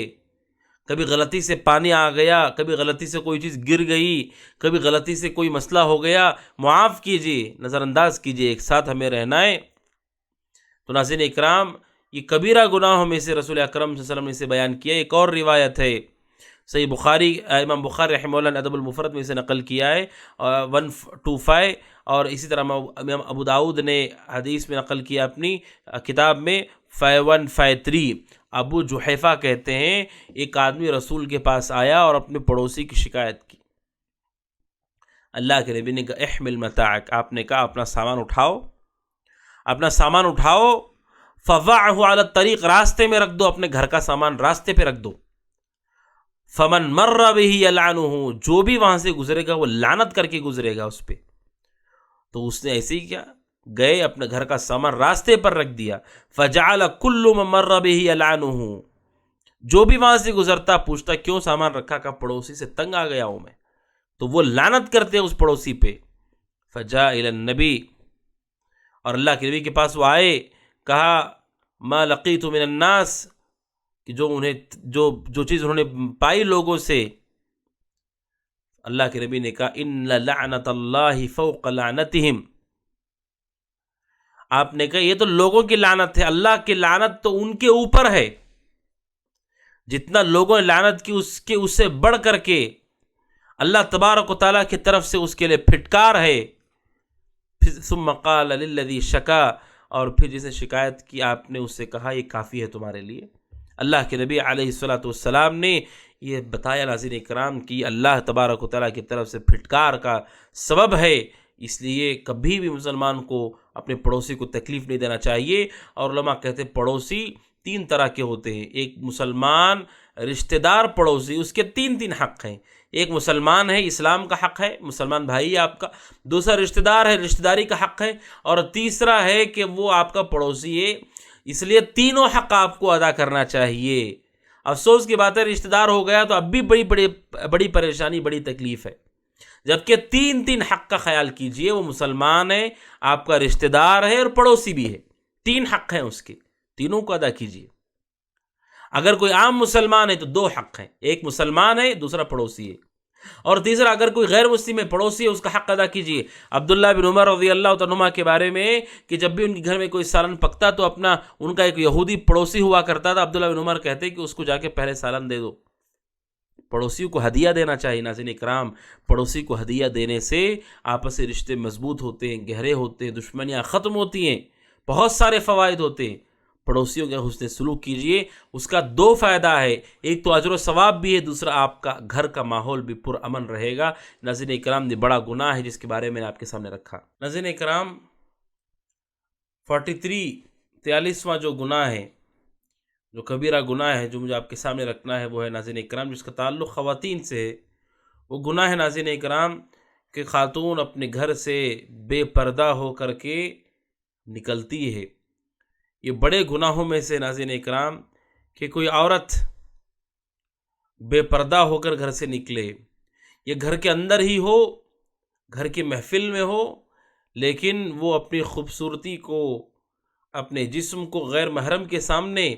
S1: کبھی غلطی سے پانی آ گیا، کبھی غلطی سے کوئی چیز گر گئی، کبھی غلطی سے کوئی مسئلہ ہو گیا، معاف کیجیے، نظر انداز کیجیے، ایک ساتھ ہمیں رہنا ہے. تو ناظرین اکرام، یہ کبیرہ گناہوں میں سے رسول اکرم صلی اللہ علیہ وسلم نے اسے بیان کیا. ایک اور روایت ہے صحیح بخاری، امام بخاری رحمہ اللہ نے ادب المفرد میں اسے نقل کیا ہے 125، اور اسی طرح امام ابو داؤد نے حدیث میں نقل کیا اپنی کتاب میں 5153. ابو جحیفہ کہتے ہیں ایک آدمی رسول کے پاس آیا اور اپنے پڑوسی کی شکایت کی. اللہ کے نبی نے کہا احمل متاعک، آپ نے کہا اپنا سامان اٹھاؤ، اپنا سامان اٹھاؤ، فضعه علی الطریق، راستے میں رکھ دو، اپنے گھر کا سامان راستے پہ رکھ دو. فمن مر به یلعنه، جو بھی وہاں سے گزرے گا وہ لعنت کر کے گزرے گا اس پہ. تو اس نے ایسے ہی کیا، گئے اپنے گھر کا سامان راستے پر رکھ دیا. فجعل كل من مر به یلعنه، جو بھی وہاں سے گزرتا پوچھتا کیوں سامان رکھا، کا پڑوسی سے تنگ آ گیا ہوں میں، تو وہ لعنت کرتے اس پڑوسی پہ. فجاء الى النبی، اور اللہ کے نبی کے پاس وہ آئے، کہا ما لقیت من الناس، کہ جو چیز انہوں نے پائی لوگوں سے. اللہ کے نبی نے کہا ان لعنت اللہ فوق لعنتہم، آپ نے کہا یہ تو لوگوں کی لعنت ہے، اللہ کی لعنت تو ان کے اوپر ہے. جتنا لوگوں نے لعنت کی اس سے بڑھ کر کے اللہ تبارک و تعالیٰ کی طرف سے اس کے لیے پھٹکار ہے. ثم قال للذی شکا، اور پھر جسے شکایت کی آپ نے اس سے کہا یہ کافی ہے تمہارے لیے. اللہ کے نبی علیہ الصلوۃ والسلام نے یہ بتایا ناظرین کرام کہ اللہ تبارک و تعالیٰ کی طرف سے پھٹکار کا سبب ہے. اس لیے کبھی بھی مسلمان کو اپنے پڑوسی کو تکلیف نہیں دینا چاہیے. اور علماء کہتے ہیں پڑوسی 3 طرح کے ہوتے ہیں. ایک مسلمان رشتہ دار پڑوسی، اس کے 3 حق ہیں. ایک مسلمان ہے، اسلام کا حق ہے، مسلمان بھائی آپ کا. دوسرا رشتہ دار ہے، رشتہ داری کا حق ہے. اور تیسرا ہے کہ وہ آپ کا پڑوسی ہے. اس لیے تینوں حق آپ کو ادا کرنا چاہیے. افسوس کی بات ہے رشتہ دار ہو گیا تو اب بھی بڑی پریشانی، بڑی تکلیف ہے. جبکہ 3 حق کا خیال کیجئے، وہ مسلمان ہے، آپ کا رشتہ دار ہے، اور پڑوسی بھی ہے. 3 حق ہیں اس کے، تینوں کو ادا کیجئے. اگر کوئی عام مسلمان ہے تو 2 حق ہیں، ایک مسلمان ہے، دوسرا پڑوسی ہے. اور تیسرا اگر کوئی غیر مسلم ہے، پڑوسی ہے، اس کا حق ادا کیجیے. عبداللہ بن عمر رضی اللہ عنہما کے بارے میں کہ جب بھی ان کے گھر میں کوئی سالن پکتا تو ان کا ایک یہودی پڑوسی ہوا کرتا تھا. عبداللہ بن عمر کہتے کہ اس کو جا کے پہلے سالن دے دو. پڑوسیوں کو ہدیہ دینا چاہیے. ناظرین اکرام، پڑوسی کو ہدیہ دینے سے آپسی رشتے مضبوط ہوتے ہیں، گہرے ہوتے ہیں، دشمنیاں ختم ہوتی ہیں، بہت سارے فوائد ہوتے ہیں. پڑوسیوں کے حسن سلوک کیجئے، اس کا 2 فائدہ ہے. ایک تو اجر و ثواب بھی ہے، دوسرا آپ کا گھر کا ماحول بھی پرامن رہے گا. ناظرین اکرام، یہ بڑا گناہ ہے جس کے بارے میں نے آپ کے سامنے رکھا. ناظرین اکرام، 43واں جو گناہ ہے، جو کبیرہ گناہ ہے جو مجھے آپ کے سامنے رکھنا ہے، وہ ہے ناظرین اکرام جس کا تعلق خواتین سے ہے. وہ گناہ ہے ناظرین اکرام کہ خاتون اپنے گھر سے بے پردہ ہو کر کے نکلتی ہے. یہ بڑے گناہوں میں سے ناظرین اکرام کہ کوئی عورت بے پردہ ہو کر گھر سے نکلے. یہ گھر کے اندر ہی ہو، گھر کی محفل میں ہو، لیکن وہ اپنی خوبصورتی کو، اپنے جسم کو غیر محرم کے سامنے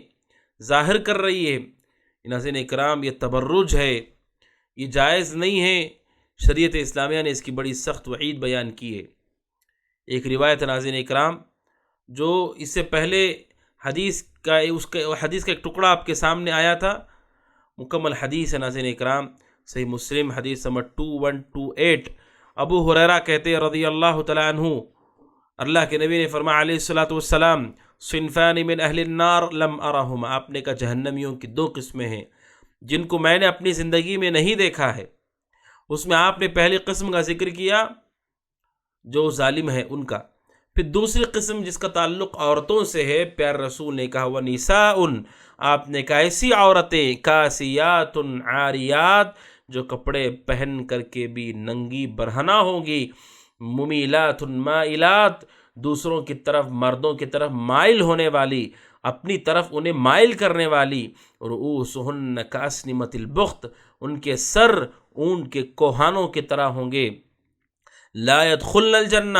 S1: ظاہر کر رہی ہے. ناظرین اکرام، یہ تبرج ہے، یہ جائز نہیں ہے. شریعت اسلامیہ نے اس کی بڑی سخت وعید بیان کی ہے. ایک روایت ناظرین اکرام جو اس سے پہلے حدیث کا ایک ٹکڑا آپ کے سامنے آیا تھا، مکمل حدیث ہے ناظرین اکرام، صحیح مسلم حدیث نمبر 2128. ابو ہریرہ کہتے ہیں رضی اللہ تعالیٰ عنہ، اللہ کے نبی نے فرمایا علیہ الصلوۃ والسلام، صنفان من اہل النار لم ارہم، آپ نے کہا جہنمیوں کی 2 قسمیں ہیں جن کو میں نے اپنی زندگی میں نہیں دیکھا ہے. اس میں آپ نے پہلی قسم کا ذکر کیا جو ظالم ہے ان کا. پھر دوسری قسم جس کا تعلق عورتوں سے ہے، پیار رسول نے کہا وَنِسَاءٌ، آپ نے کہا ایسی عورتیں کاسیات عاریات جو کپڑے پہن کر کے بھی ننگی برہنہ ہوں گی، ممیلات مائلات، دوسروں کی طرف، مردوں کی طرف مائل ہونے والی، اپنی طرف انہیں مائل کرنے والی، رؤوسہن کاسنمۃ البخت، ان کے سر اونٹ کے کوہانوں کی طرح ہوں گے۔ لا يدخلن الجنہ،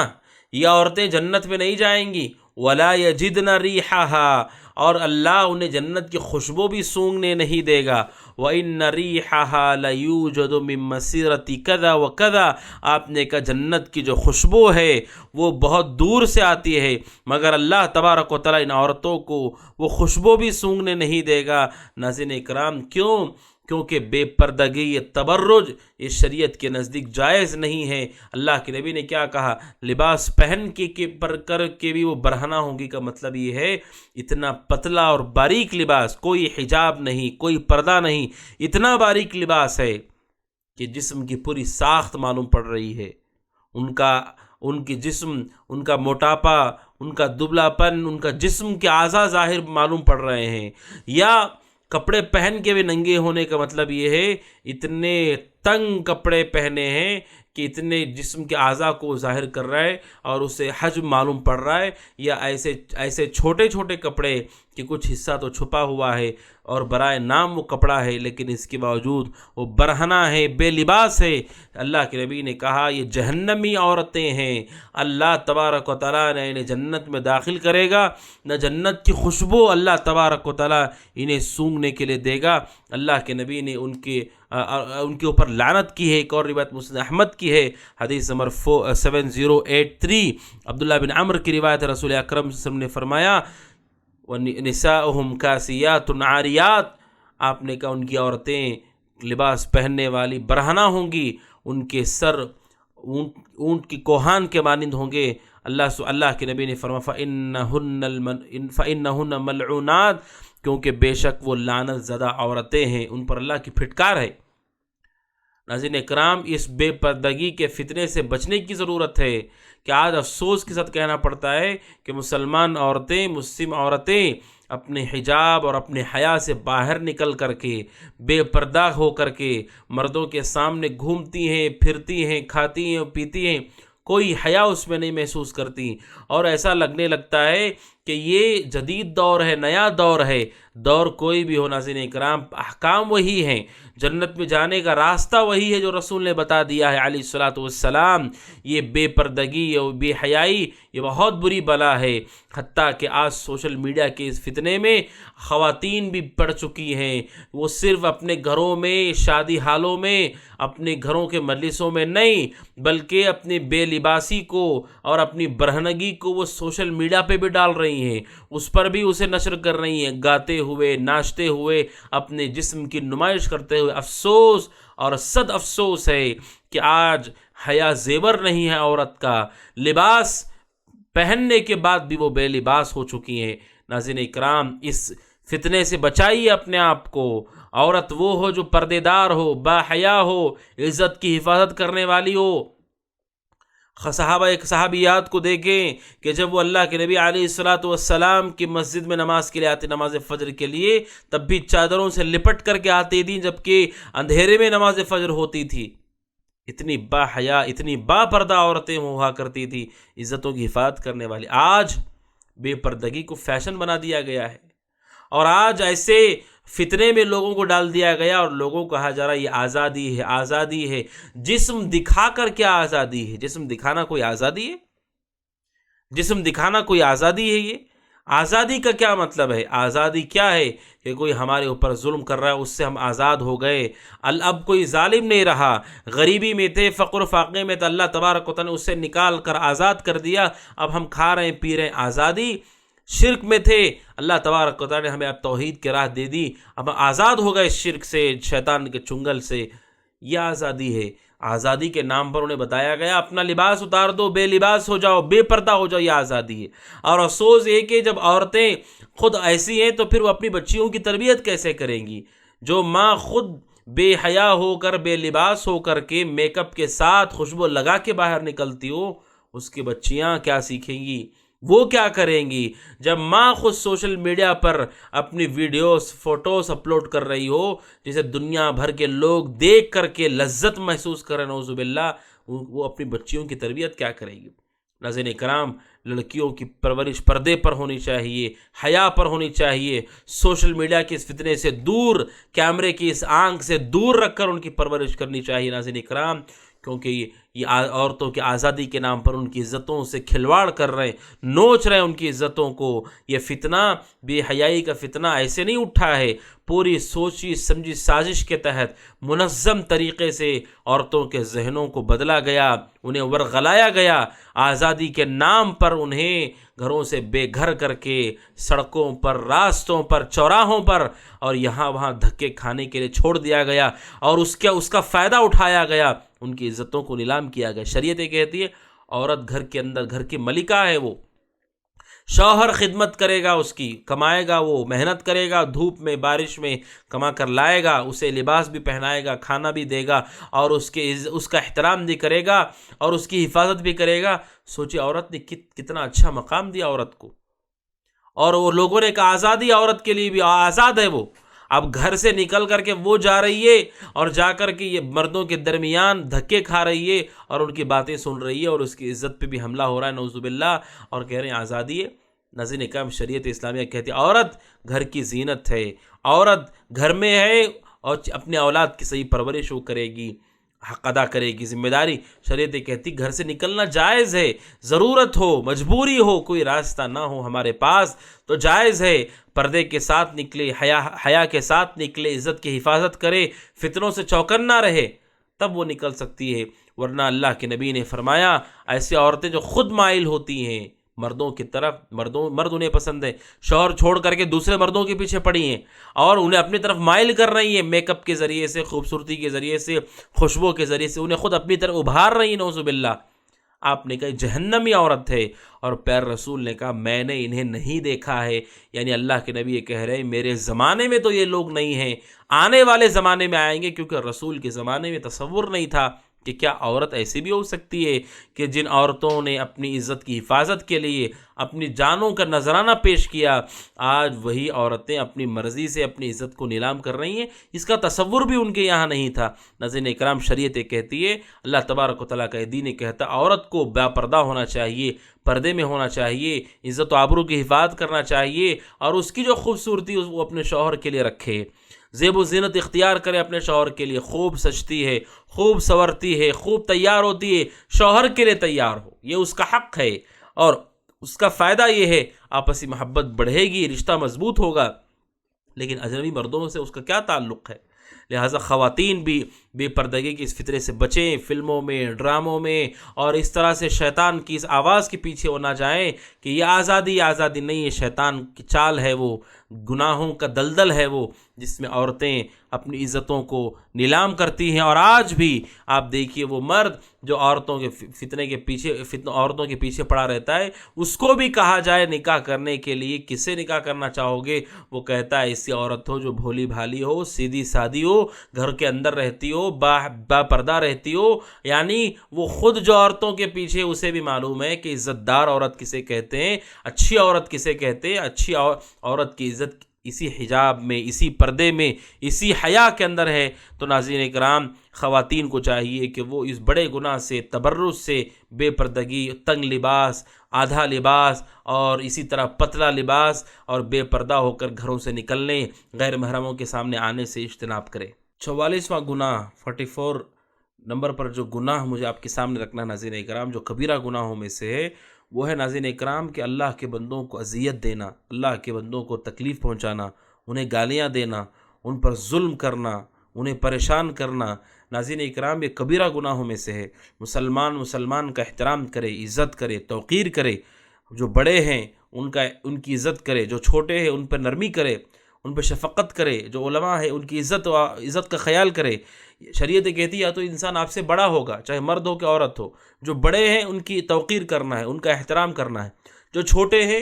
S1: یہ عورتیں جنت میں نہیں جائیں گی۔ ولا یجدن ریحھا، اور اللہ انہیں جنت کی خوشبو بھی سونگنے نہیں دے گا۔ وَإِنَّ رِيحَهَا لَيُوجَدُ مِن مَّسِيرَةِ كَذَا وَكَذَا، آپ نے کہا جنت کی جو خوشبو ہے وہ بہت دور سے آتی ہے، مگر اللہ تبارک و تعالیٰ ان عورتوں کو وہ خوشبو بھی سونگنے نہیں دے گا۔ ناظرین اکرام، کیوں؟ کیونکہ بے پردگی، یہ تبرج، یہ شریعت کے نزدیک جائز نہیں ہے۔ اللہ کے نبی نے کیا کہا؟ لباس پہن کے پر کر کے بھی وہ برہنہ ہوں گی، کا مطلب یہ ہے اتنا پتلا اور باریک لباس، کوئی حجاب نہیں، کوئی پردہ نہیں، اتنا باریک لباس ہے کہ جسم کی پوری ساخت معلوم پڑ رہی ہے، ان کی جسم، ان کا موٹاپا، ان کا دبلا پن، ان کا جسم کے اعضاء ظاہر معلوم پڑ رہے ہیں۔ یا کپڑے پہن کے بھی ننگے ہونے کا مطلب یہ ہے اتنے تنگ کپڑے پہنے ہیں کہ اتنے جسم کے اعضاء کو ظاہر کر رہا ہے اور اسے حجم معلوم پڑ رہا ہے، یا ایسے چھوٹے چھوٹے کپڑے کہ کچھ حصہ تو چھپا ہوا ہے اور برائے نام وہ کپڑا ہے لیکن اس کے باوجود وہ برہنہ ہے، بے لباس ہے۔ اللہ کے نبی نے کہا یہ جہنمی عورتیں ہیں، اللہ تبارک و تعالیٰ نے انہیں جنت میں داخل کرے گا، نہ جنت کی خوشبو اللہ تبارک و تعالیٰ انہیں سونگنے کے لیے دے گا۔ اللہ کے نبی نے ان کے اوپر لعنت کی ہے۔ ایک اور روایت مسند احمد کی ہے، حدیث نمبر 7083، عبداللہ بن عمر کی روایت، رسول اکرم صلی اللہ علیہ وسلم نے فرمایا وَنِسَاؤُهُمْ كَاسِيَاتٌ عَارِيَاتٌ، آپ نے کہا ان کی عورتیں لباس پہننے والی برہنہ ہوں گی، ان کے سر اونٹ کی کوہان کے مانند ہوں گے۔ اللہ کے نبی نے فرمایا فَإِنَّهُنَّ مَلْعُونَاتٌ، کیونکہ بے شک وہ لعنت زدہ عورتیں ہیں، ان پر اللہ کی پھٹکار ہے۔ ناظرین اکرام، اس بے پردگی کے فتنے سے بچنے کی ضرورت ہے کہ آج افسوس کے ساتھ کہنا پڑتا ہے کہ مسلمان عورتیں، مسلم عورتیں اپنے حجاب اور اپنے حیا سے باہر نکل کر کے، بے پردہ ہو کر کے مردوں کے سامنے گھومتی ہیں، پھرتی ہیں، کھاتی ہیں، پیتی ہیں، کوئی حیا اس میں نہیں محسوس کرتی، اور ایسا لگنے لگتا ہے کہ یہ جدید دور ہے، نیا دور ہے۔ دور کوئی بھی ہو ناظرین اکرام، احکام وہی ہیں، جنت میں جانے کا راستہ وہی ہے جو رسول نے بتا دیا ہے علیہ الصلاۃ والسلام۔ یہ بے پردگی، یہ بے حیائی، یہ بہت بری بلا ہے، حتیٰ کہ آج سوشل میڈیا کے اس فتنے میں خواتین بھی پڑ چکی ہیں۔ وہ صرف اپنے گھروں میں، شادی حالوں میں، اپنے گھروں کے مجلسوں میں نہیں، بلکہ اپنی بے لباسی کو اور اپنی برہنگی کو وہ سوشل میڈیا پہ بھی ڈال رہی ہیں، اس پر بھی اسے نشر کر رہی ہیں، گاتے ہوئے، ناچتے ہوئے، اپنے جسم کی نمائش کرتے ہوئے۔ افسوس اور صد افسوس ہے کہ آج حیا زیور نہیں ہے عورت کا، لباس پہننے کے بعد بھی وہ بے لباس ہو چکی ہیں۔ ناظرین اکرام، اس فتنے سے بچائیے اپنے آپ کو۔ عورت وہ ہو جو پردے دار ہو، با حیا ہو، عزت کی حفاظت کرنے والی ہو۔ صحابیات کو دیکھیں کہ جب وہ اللہ کے نبی علیہ الصلاۃ والسلام کی مسجد میں نماز کے لیے آتے، نماز فجر کے لیے، تب بھی چادروں سے لپٹ کر کے آتی تھیں، جبکہ اندھیرے میں نماز فجر ہوتی تھی۔ اتنی با حیا، اتنی با پردہ عورتیں ہوا کرتی تھی، عزتوں کی حفاظت کرنے والی۔ آج بے پردگی کو فیشن بنا دیا گیا ہے، اور آج ایسے فتنے میں لوگوں کو ڈال دیا گیا اور لوگوں کو کہا جا رہا ہے یہ آزادی ہے، آزادی ہے۔ جسم دکھا کر کیا آزادی ہے؟ جسم دکھانا کوئی آزادی ہے؟ جسم دکھانا کوئی آزادی ہے؟ یہ آزادی کا کیا مطلب ہے؟ آزادی کیا ہے؟ کہ کوئی ہمارے اوپر ظلم کر رہا ہے، اس سے ہم آزاد ہو گئے، اب کوئی ظالم نہیں رہا، غریبی میں تھے، فقر و فاقے میں تو اللہ تبارک و تعالیٰ نے اس سے نکال کر آزاد کر دیا، اب ہم کھا رہے ہیں، پی رہے ہیں۔ آزادی، شرک میں تھے، اللہ تبارک و تعالیٰ نے ہمیں اب توحید کی راہ دے دی، اب آزاد ہو گئے شرک سے، شیطان کے چنگل سے۔ یہ آزادی ہے۔ آزادی کے نام پر انہیں بتایا گیا اپنا لباس اتار دو، بے لباس ہو جاؤ، بے پردہ ہو جاؤ، یہ آزادی ہے۔ اور افسوس یہ کہ جب عورتیں خود ایسی ہیں تو پھر وہ اپنی بچیوں کی تربیت کیسے کریں گی؟ جو ماں خود بے حیا ہو کر، بے لباس ہو کر کے، میک اپ کے ساتھ خوشبو لگا کے باہر نکلتی ہو، اس کی بچیاں کیا سیکھیں گی؟ وہ کیا کریں گی؟ جب ماں خود سوشل میڈیا پر اپنی ویڈیوز، فوٹوز اپلوڈ کر رہی ہو جسے دنیا بھر کے لوگ دیکھ کر کے لذت محسوس کریں، نعوذ باللہ، وہ اپنی بچیوں کی تربیت کیا کرے گی؟ ناظرین کرام، لڑکیوں کی پرورش پردے پر ہونی چاہیے، حیا پر ہونی چاہیے، سوشل میڈیا کے اس فتنے سے دور، کیمرے کی اس آنکھ سے دور رکھ کر ان کی پرورش کرنی چاہیے ناظرین کرام، کیونکہ یہ عورتوں کی آزادی کے نام پر ان کی عزتوں سے کھلواڑ کر رہے ہیں، نوچ رہے ہیں ان کی عزتوں کو۔ یہ فتنہ، بے حیائی کا فتنہ ایسے نہیں اٹھا ہے، پوری سوچی سمجھی سازش کے تحت منظم طریقے سے عورتوں کے ذہنوں کو بدلا گیا، انہیں ورغلایا گیا، آزادی کے نام پر انہیں گھروں سے بے گھر کر کے سڑکوں پر، راستوں پر، چوراہوں پر اور یہاں وہاں دھکے کھانے کے لیے چھوڑ دیا گیا، اور اس کا فائدہ اٹھایا گیا، ان کی عزتوں کو نیلام کیا گیا۔ شریعت یہ کہتی ہے عورت گھر کے اندر گھر کی ملکہ ہے، وہ شوہر خدمت کرے گا، اس کی کمائے گا، وہ محنت کرے گا، دھوپ میں بارش میں کما کر لائے گا، اسے لباس بھی پہنائے گا، کھانا بھی دے گا، اور اس کا احترام بھی کرے گا اور اس کی حفاظت بھی کرے گا۔ سوچے عورت نے کتنا اچھا مقام دیا عورت کو، اور وہ لوگوں نے کہا آزادی عورت کے لیے بھی، آزاد ہے وہ۔ اب گھر سے نکل کر کے وہ جا رہی ہے اور جا کر کے یہ مردوں کے درمیان دھکے کھا رہی ہے اور ان کی باتیں سن رہی ہے، اور اس کی عزت پہ بھی حملہ ہو رہا ہے نعوذ باللہ، اور کہہ رہے ہیں آزادی ہے۔ ناظرین کرام، شریعت اسلامیہ کہتی ہے عورت گھر کی زینت ہے، عورت گھر میں ہے اور اپنے اولاد کی صحیح پرورش وہ کرے گی، حق ادا کرے گی، ذمہ داری۔ شریعت کہتی گھر سے نکلنا جائز ہے، ضرورت ہو، مجبوری ہو، کوئی راستہ نہ ہو ہمارے پاس تو جائز ہے، پردے کے ساتھ نکلے، حیا کے ساتھ نکلے، عزت کی حفاظت کرے، فتنوں سے چوکنا رہے، تب وہ نکل سکتی ہے۔ ورنہ اللہ کے نبی نے فرمایا ایسی عورتیں جو خود مائل ہوتی ہیں مردوں کی طرف، مرد انہیں پسند ہے، شوہر چھوڑ کر کے دوسرے مردوں کے پیچھے پڑی ہیں اور انہیں اپنی طرف مائل کر رہی ہیں، میک اپ کے ذریعے سے، خوبصورتی کے ذریعے سے، خوشبو کے ذریعے سے انہیں خود اپنی طرف ابھار رہی ہیں نعوذ باللہ۔ آپ نے کہا جہنمی عورت ہے، اور پیر رسول نے کہا میں نے انہیں نہیں دیکھا ہے، یعنی اللہ کے نبی یہ کہہ رہے ہیں میرے زمانے میں تو یہ لوگ نہیں ہیں، آنے والے زمانے میں آئیں گے، کیونکہ رسول کے زمانے میں تصور نہیں تھا کہ کیا عورت ایسی بھی ہو سکتی ہے کہ جن عورتوں نے اپنی عزت کی حفاظت کے لیے اپنی جانوں کا نذرانہ پیش کیا، آج وہی عورتیں اپنی مرضی سے اپنی عزت کو نیلام کر رہی ہیں، اس کا تصور بھی ان کے یہاں نہیں تھا۔ ناظرین اکرام، شریعت کہتی ہے، اللہ تبارک و تعالیٰ کا دین کہتا عورت کو با پردہ ہونا چاہیے، پردے میں ہونا چاہیے، عزت و آبرو کی حفاظت کرنا چاہیے، اور اس کی جو خوبصورتی وہ اپنے شوہر کے لیے رکھے، زیب و زینت اختیار کرے اپنے شوہر کے لیے، خوب سجتی ہے، خوب سنورتی ہے، خوب تیار ہوتی ہے، شوہر کے لیے تیار ہو، یہ اس کا حق ہے، اور اس کا فائدہ یہ ہے آپسی محبت بڑھے گی، رشتہ مضبوط ہوگا۔ لیکن اجنبی مردوں سے اس کا کیا تعلق ہے؟ لہٰذا خواتین بھی بے پردگی کی اس فطرے سے بچیں، فلموں میں، ڈراموں میں، اور اس طرح سے شیطان کی اس آواز کے پیچھے وہ نہ جائیں کہ یہ آزادی نہیں ہے، شیطان کی چال ہے، وہ گناہوں کا دلدل ہے، وہ جس میں عورتیں اپنی عزتوں کو نیلام کرتی ہیں۔ اور آج بھی آپ دیکھیے وہ مرد جو عورتوں کے پیچھے پڑا رہتا ہے، اس کو بھی کہا جائے نکاح کرنے کے لیے کس سے نکاح کرنا چاہو گے، وہ کہتا ہے ایسی عورت ہو جو بھولی بھالی ہو، سیدھی سادی ہو، گھر کے اندر رہتی ہو، با پردہ رہتی ہو، یعنی وہ خود جو عورتوں کے پیچھے، اسے بھی معلوم ہے کہ عزت دار عورت کسے کہتے ہیں، اچھی عورت کسے کہتے ہیں۔ اچھی عورت کی عزت اسی حجاب میں، اسی پردے میں، اسی حیا کے اندر ہے۔ تو ناظرین اکرام، خواتین کو چاہیے کہ وہ اس بڑے گناہ سے، تبرج سے، بے پردگی، تنگ لباس، آدھا لباس، اور اسی طرح پتلا لباس اور بے پردہ ہو کر گھروں سے نکلنے، غیر محرموں کے سامنے آنے سے اجتناب کرے۔ 44واں گناہ، 44 نمبر پر جو گناہ مجھے آپ کے سامنے رکھنا ناظرین اکرام، جو کبیرہ گناہوں میں سے ہے، وہ ہے ناظرین اکرام کہ اللہ کے بندوں کو اذیت دینا، اللہ کے بندوں کو تکلیف پہنچانا، انہیں گالیاں دینا، ان پر ظلم کرنا، انہیں پریشان کرنا۔ ناظرین اکرام، یہ کبیرہ گناہوں میں سے ہے۔ مسلمان کا احترام کرے، عزت کرے، توقیر کرے، جو بڑے ہیں ان کی عزت کرے، جو چھوٹے ہیں ان پر نرمی کرے، ان پہ شفقت کرے، جو علماء ہے ان کی عزت کا خیال کرے۔ شریعت کہتی ہے یا تو انسان آپ سے بڑا ہوگا، چاہے مرد ہو کہ عورت ہو، جو بڑے ہیں ان کی توقیر کرنا ہے، ان کا احترام کرنا ہے، جو چھوٹے ہیں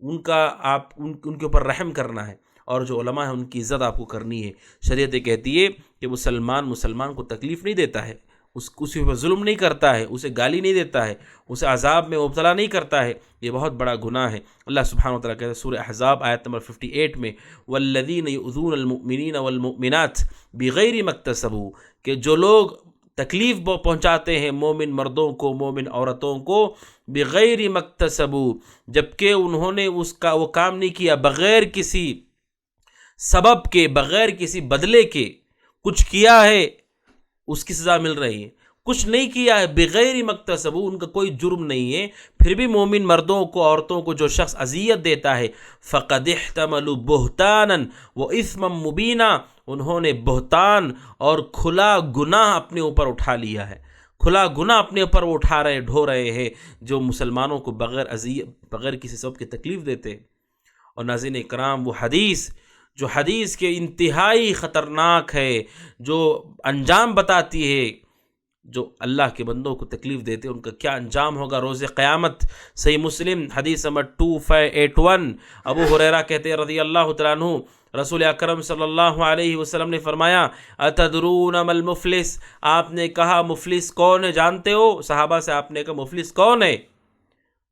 S1: ان کے اوپر رحم کرنا ہے، اور جو علماء ہیں ان کی عزت آپ کو کرنی ہے۔ شریعت کہتی ہے کہ مسلمان کو تکلیف نہیں دیتا ہے، اسی پر ظلم نہیں کرتا ہے، اسے گالی نہیں دیتا ہے، اسے عذاب میں مبتلا نہیں کرتا ہے، یہ بہت بڑا گناہ ہے۔ اللہ سبحانہ وتعالیٰ کہتا ہے سورہ احزاب آیت نمبر 58 میں، والذین یؤذون المؤمنین والمؤمنات بغیر ما اکتسبوا، کہ جو لوگ تکلیف پہنچاتے ہیں مومن مردوں کو، مومن عورتوں کو، بغیر مکتسبو، جبکہ انہوں نے وہ کام نہیں کیا بغیر کسی سبب کے، بغیر کسی بدلے کے. کچھ کیا ہے اس کی سزا مل رہی ہے، کچھ نہیں کیا ہے بغیر مکتسبو، ان کا کوئی جرم نہیں ہے، پھر بھی مومن مردوں کو، عورتوں کو جو شخص اذیت دیتا ہے، فقد احتملوا بہتانا واثما مبینا، انہوں نے بہتان اور کھلا گناہ اپنے اوپر اٹھا لیا ہے. کھلا گناہ اپنے اوپر وہ ڈھو رہے ہیں جو مسلمانوں کو بغیر کسی سبب کی تکلیف دیتے ہیں. اور ناظرین کرام، وہ حدیث کے انتہائی خطرناک ہے، جو انجام بتاتی ہے جو اللہ کے بندوں کو تکلیف دیتے ان کا کیا انجام ہوگا روز قیامت. صحیح مسلم حدیث نمبر 2581، ابو ہریرہ کہتے ہیں رضی اللہ تعالیٰ عنہ، رسول اکرم صلی اللہ علیہ وسلم نے فرمایا، اتدرون ما المفلس، آپ نے کہا مفلس کون ہے جانتے ہو؟ صحابہ سے آپ نے کہا مفلس کون ہے؟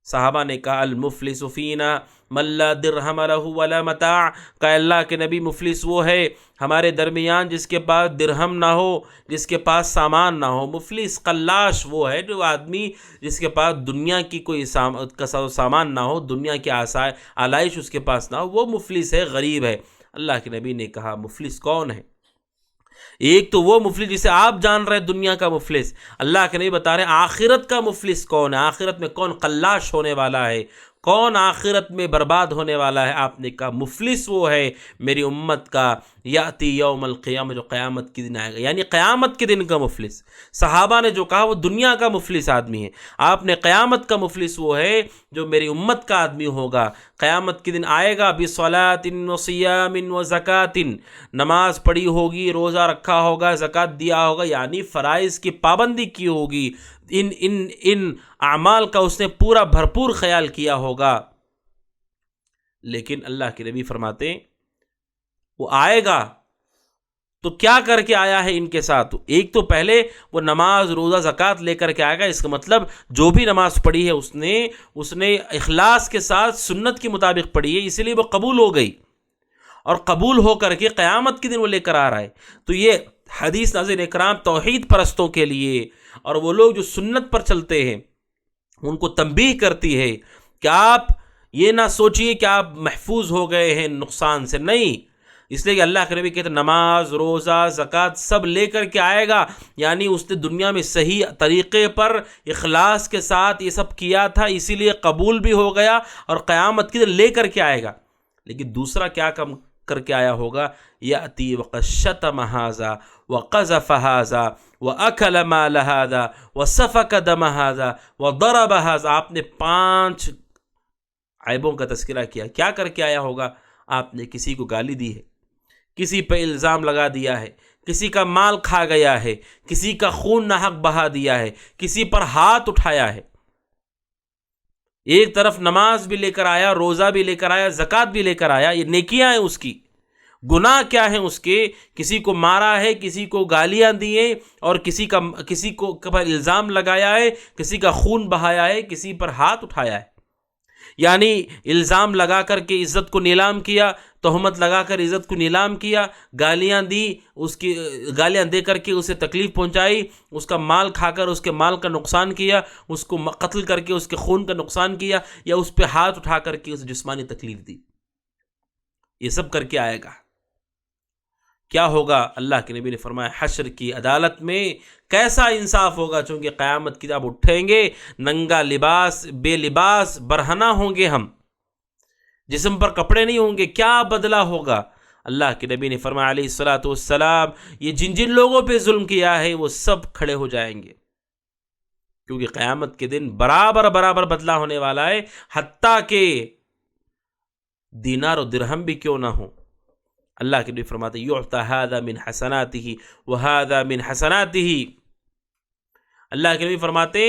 S1: صحابہ نے کہا المفلس فینا من لا درہم لہ ولا متاع، کہ اللہ کے نبی مفلس وہ ہے ہمارے درمیان جس کے پاس درہم نہ ہو، جس کے پاس سامان نہ ہو. مفلس قلاش وہ ہے جو آدمی جس کے پاس دنیا کی کوئی سامان نہ ہو، دنیا کی آلائش اس کے پاس نہ ہو، وہ مفلس ہے، غریب ہے. اللہ کے نبی نے کہا مفلس کون ہے؟ ایک تو وہ مفلس جسے آپ جان رہے دنیا کا مفلس، اللہ کے نبی بتا رہے ہیں آخرت کا مفلس کون ہے، آخرت میں کون قلاش ہونے والا ہے، کون آخرت میں برباد ہونے والا ہے. آپ نے کہا مفلس وہ ہے میری امت کا، یاتی یوم القیامہ، جو قیامت کے دن آئے گا، یعنی قیامت کے دن کا مفلس. صحابہ نے جو کہا وہ دنیا کا مفلس آدمی ہے، آپ نے قیامت کا مفلس وہ ہے جو میری امت کا آدمی ہوگا، قیامت کے دن آئے گا بصلاۃ وصیام وزکوٰۃ، نماز پڑھی ہوگی، روزہ رکھا ہوگا، زکوٰۃ دیا ہوگا، یعنی فرائض کی پابندی کی ہوگی، ان اعمال کا اس نے پورا بھرپور خیال کیا ہوگا. لیکن اللہ کے نبی فرماتے ہیں وہ آئے گا تو کیا کر کے آیا ہے ان کے ساتھ؟ ایک تو پہلے وہ نماز روزہ زکوٰۃ لے کر کے آئے گا، اس کا مطلب جو بھی نماز پڑھی ہے اس نے اخلاص کے ساتھ سنت کے مطابق پڑھی ہے، اسی لیے وہ قبول ہو گئی، اور قبول ہو کر کے قیامت کے دن وہ لے کر آ رہا ہے. تو یہ حدیث ناظرین اکرام توحید پرستوں کے لیے اور وہ لوگ جو سنت پر چلتے ہیں ان کو تنبیہ کرتی ہے کہ آپ یہ نہ سوچئے کہ آپ محفوظ ہو گئے ہیں نقصان سے، نہیں. اس لیے کہ اللہ کے نبی کہتے ہیں نماز روزہ زکوٰۃ سب لے کر کے آئے گا، یعنی اس نے دنیا میں صحیح طریقے پر اخلاص کے ساتھ یہ سب کیا تھا، اسی لیے قبول بھی ہو گیا اور قیامت کے دن لے کر کے آئے گا. لیکن دوسرا کیا کم کر کے آیا ہوگا؟ یاتی وقد شتم ھذا وقذف ھذا واکل مال ھذا وسفک دم ھذا وضرب ھذا. آپ نے 5 عیبوں کا تذکرہ کیا. کیا کر کے آیا ہوگا؟ آپ نے کسی کو گالی دی ہے، کسی پہ الزام لگا دیا ہے، کسی کا مال کھا گیا ہے، کسی کا خون ناحق بہا دیا ہے، کسی پر ہاتھ اٹھایا ہے. ایک طرف نماز بھی لے کر آیا، روزہ بھی لے کر آیا، زکوٰۃ بھی لے کر آیا، یہ نیکیاں ہیں اس کی. گناہ کیا ہیں اس کے؟ کسی کو مارا ہے، کسی کو گالیاں دی ہیں، اور کسی کو پر الزام لگایا ہے، کسی کا خون بہایا ہے، کسی پر ہاتھ اٹھایا ہے. یعنی الزام لگا کر کے عزت کو نیلام کیا، تہمت لگا کر عزت کو نیلام کیا، گالیاں دی، اس کی گالیاں دے کر کے اسے تکلیف پہنچائی، اس کا مال کھا کر اس کے مال کا نقصان کیا، اس کو قتل کر کے اس کے خون کا نقصان کیا، یا اس پہ ہاتھ اٹھا کر کے اسے جسمانی تکلیف دی. یہ سب کر کے آئے گا. کیا ہوگا؟ اللہ کے نبی نے فرمایا حشر کی عدالت میں کیسا انصاف ہوگا، چونکہ قیامت کی جب اٹھیں گے ننگا لباس، بے لباس، برہنہ ہوں گے، ہم جسم پر کپڑے نہیں ہوں گے. کیا بدلہ ہوگا؟ اللہ کے نبی نے فرمایا علیہ الصلوۃ والسلام یہ جن لوگوں پہ ظلم کیا ہے وہ سب کھڑے ہو جائیں گے، کیونکہ قیامت کے دن برابر بدلہ ہونے والا ہے، حتیٰ کہ دینار و درہم بھی کیوں نہ ہو. اللہ کے نبی فرماتے یعطى هذا من حسناته وهذا من حسناته. اللہ کے نبی فرماتے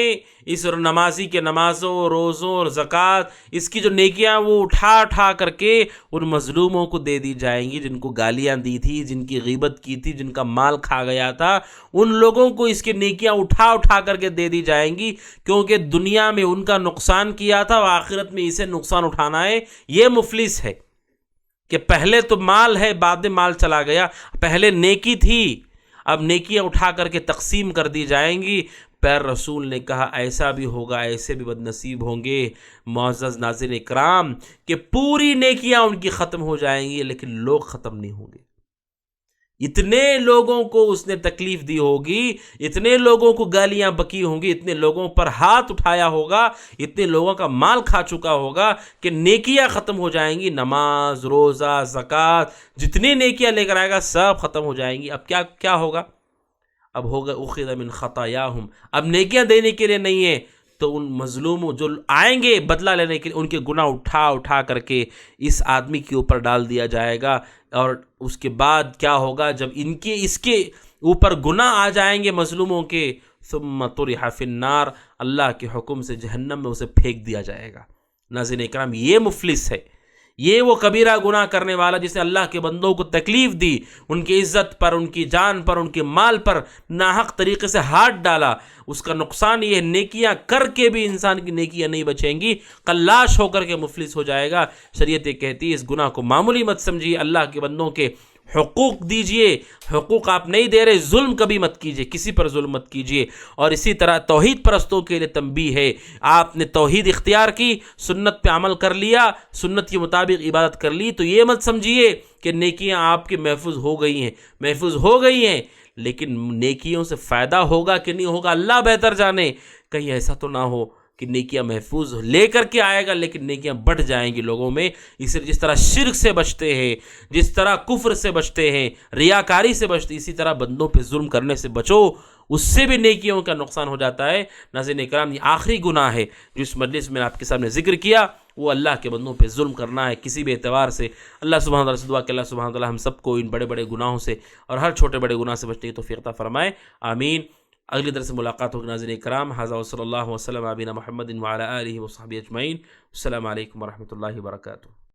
S1: اس نمازی کے نمازوں، روزوں اور زکوٰۃ، اس کی جو نیکیاں وہ اٹھا کر کے ان مظلوموں کو دے دی جائیں گی جن کو گالیاں دی تھی، جن کی غیبت کی تھی، جن کا مال کھا گیا تھا. ان لوگوں کو اس کی نیکیاں اٹھا کر کے دے دی جائیں گی، کیونکہ دنیا میں ان کا نقصان کیا تھا اور آخرت میں اسے نقصان اٹھانا ہے. یہ مفلس ہے کہ پہلے تو مال ہے، بعد میں مال چلا گیا. پہلے نیکی تھی، اب نیکیاں اٹھا کر کے تقسیم کر دی جائیں گی۔ پیر رسول نے کہا ایسا بھی ہوگا، ایسے بھی بدنصیب ہوں گے معزز ناظرین اکرام کہ پوری نیکیاں ان کی ختم ہو جائیں گی لیکن لوگ ختم نہیں ہوں گے۔ اتنے لوگوں کو اس نے تکلیف دی ہوگی، اتنے لوگوں کو گالیاں بکی ہوں گی، اتنے لوگوں پر ہاتھ اٹھایا ہوگا، اتنے لوگوں کا مال کھا چکا ہوگا کہ نیکیاں ختم ہو جائیں گی۔ نماز، روزہ، زکوٰۃ، جتنی نیکیاں لے کر آئے گا سب ختم ہو جائیں گی۔ اب کیا ہوگا؟ اب ہوگا اخذ من خطایاہم، اب نیکیاں دینے کے لیے نہیں ہے تو ان مظلوموں جو آئیں گے بدلہ لینے کے لیے، ان کے گناہ اٹھا کر کے اس آدمی کے اوپر ڈال دیا جائے گا۔ اور اس کے بعد کیا ہوگا؟ جب اس کے اوپر گناہ آ جائیں گے مظلوموں کے، ثم طرح فی النار، اللہ کے حکم سے جہنم میں اسے پھینک دیا جائے گا۔ ناظرین اکرام، یہ مفلس ہے، یہ وہ کبیرہ گناہ کرنے والا جس نے اللہ کے بندوں کو تکلیف دی، ان کی عزت پر، ان کی جان پر، ان کے مال پر ناحق طریقے سے ہاتھ ڈالا۔ اس کا نقصان یہ ہے، نیکیاں کر کے بھی انسان کی نیکیاں نہیں بچیں گی، قلاش ہو کر کے مفلس ہو جائے گا۔ شریعت کہتی ہے اس گناہ کو معمولی مت سمجھیے، اللہ کے بندوں کے حقوق دیجئے، حقوق آپ نہیں دے رہے، ظلم کبھی مت کیجئے، کسی پر ظلم مت کیجئے۔ اور اسی طرح توحید پرستوں کے لیے تنبیہ ہے، آپ نے توحید اختیار کی، سنت پہ عمل کر لیا، سنت کے مطابق عبادت کر لی، تو یہ مت سمجھیے کہ نیکیاں آپ کے محفوظ ہو گئی ہیں، لیکن نیکیوں سے فائدہ ہوگا کہ نہیں ہوگا اللہ بہتر جانے۔ کہیں ایسا تو نہ ہو کہ نیکیاں محفوظ لے کر کے آئے گا لیکن نیکیاں بڑھ جائیں گی لوگوں میں۔ اس جس طرح شرک سے بچتے ہیں، جس طرح کفر سے بچتے ہیں، ریاکاری سے بچتے، اسی طرح بندوں پہ ظلم کرنے سے بچو، اس سے بھی نیکیوں کا نقصان ہو جاتا ہے۔ ناظرین اکرام، یہ آخری گناہ ہے جو اس مجلس میں آپ کے سامنے ذکر کیا، وہ اللہ کے بندوں پہ ظلم کرنا ہے کسی بھی اعتبار سے۔ اللہ سبحانہ وتعالیٰ سے دعا کہ اللہ سبحانہ وتعالیٰ ہم سب کو ان بڑے بڑے گناہوں سے اور ہر چھوٹے بڑے گناہ سے بچنے کی توفیق عطا فرمائے، آمین۔ اگلی درس سے ملاقات ہوگی ناظرین کرام۔ ھذا وصلی اللہ وسلم علی نبینا محمد وعلی آلہ وصحبہ اجمعین۔ السلام علیکم ورحمۃ اللہ وبرکاتہ۔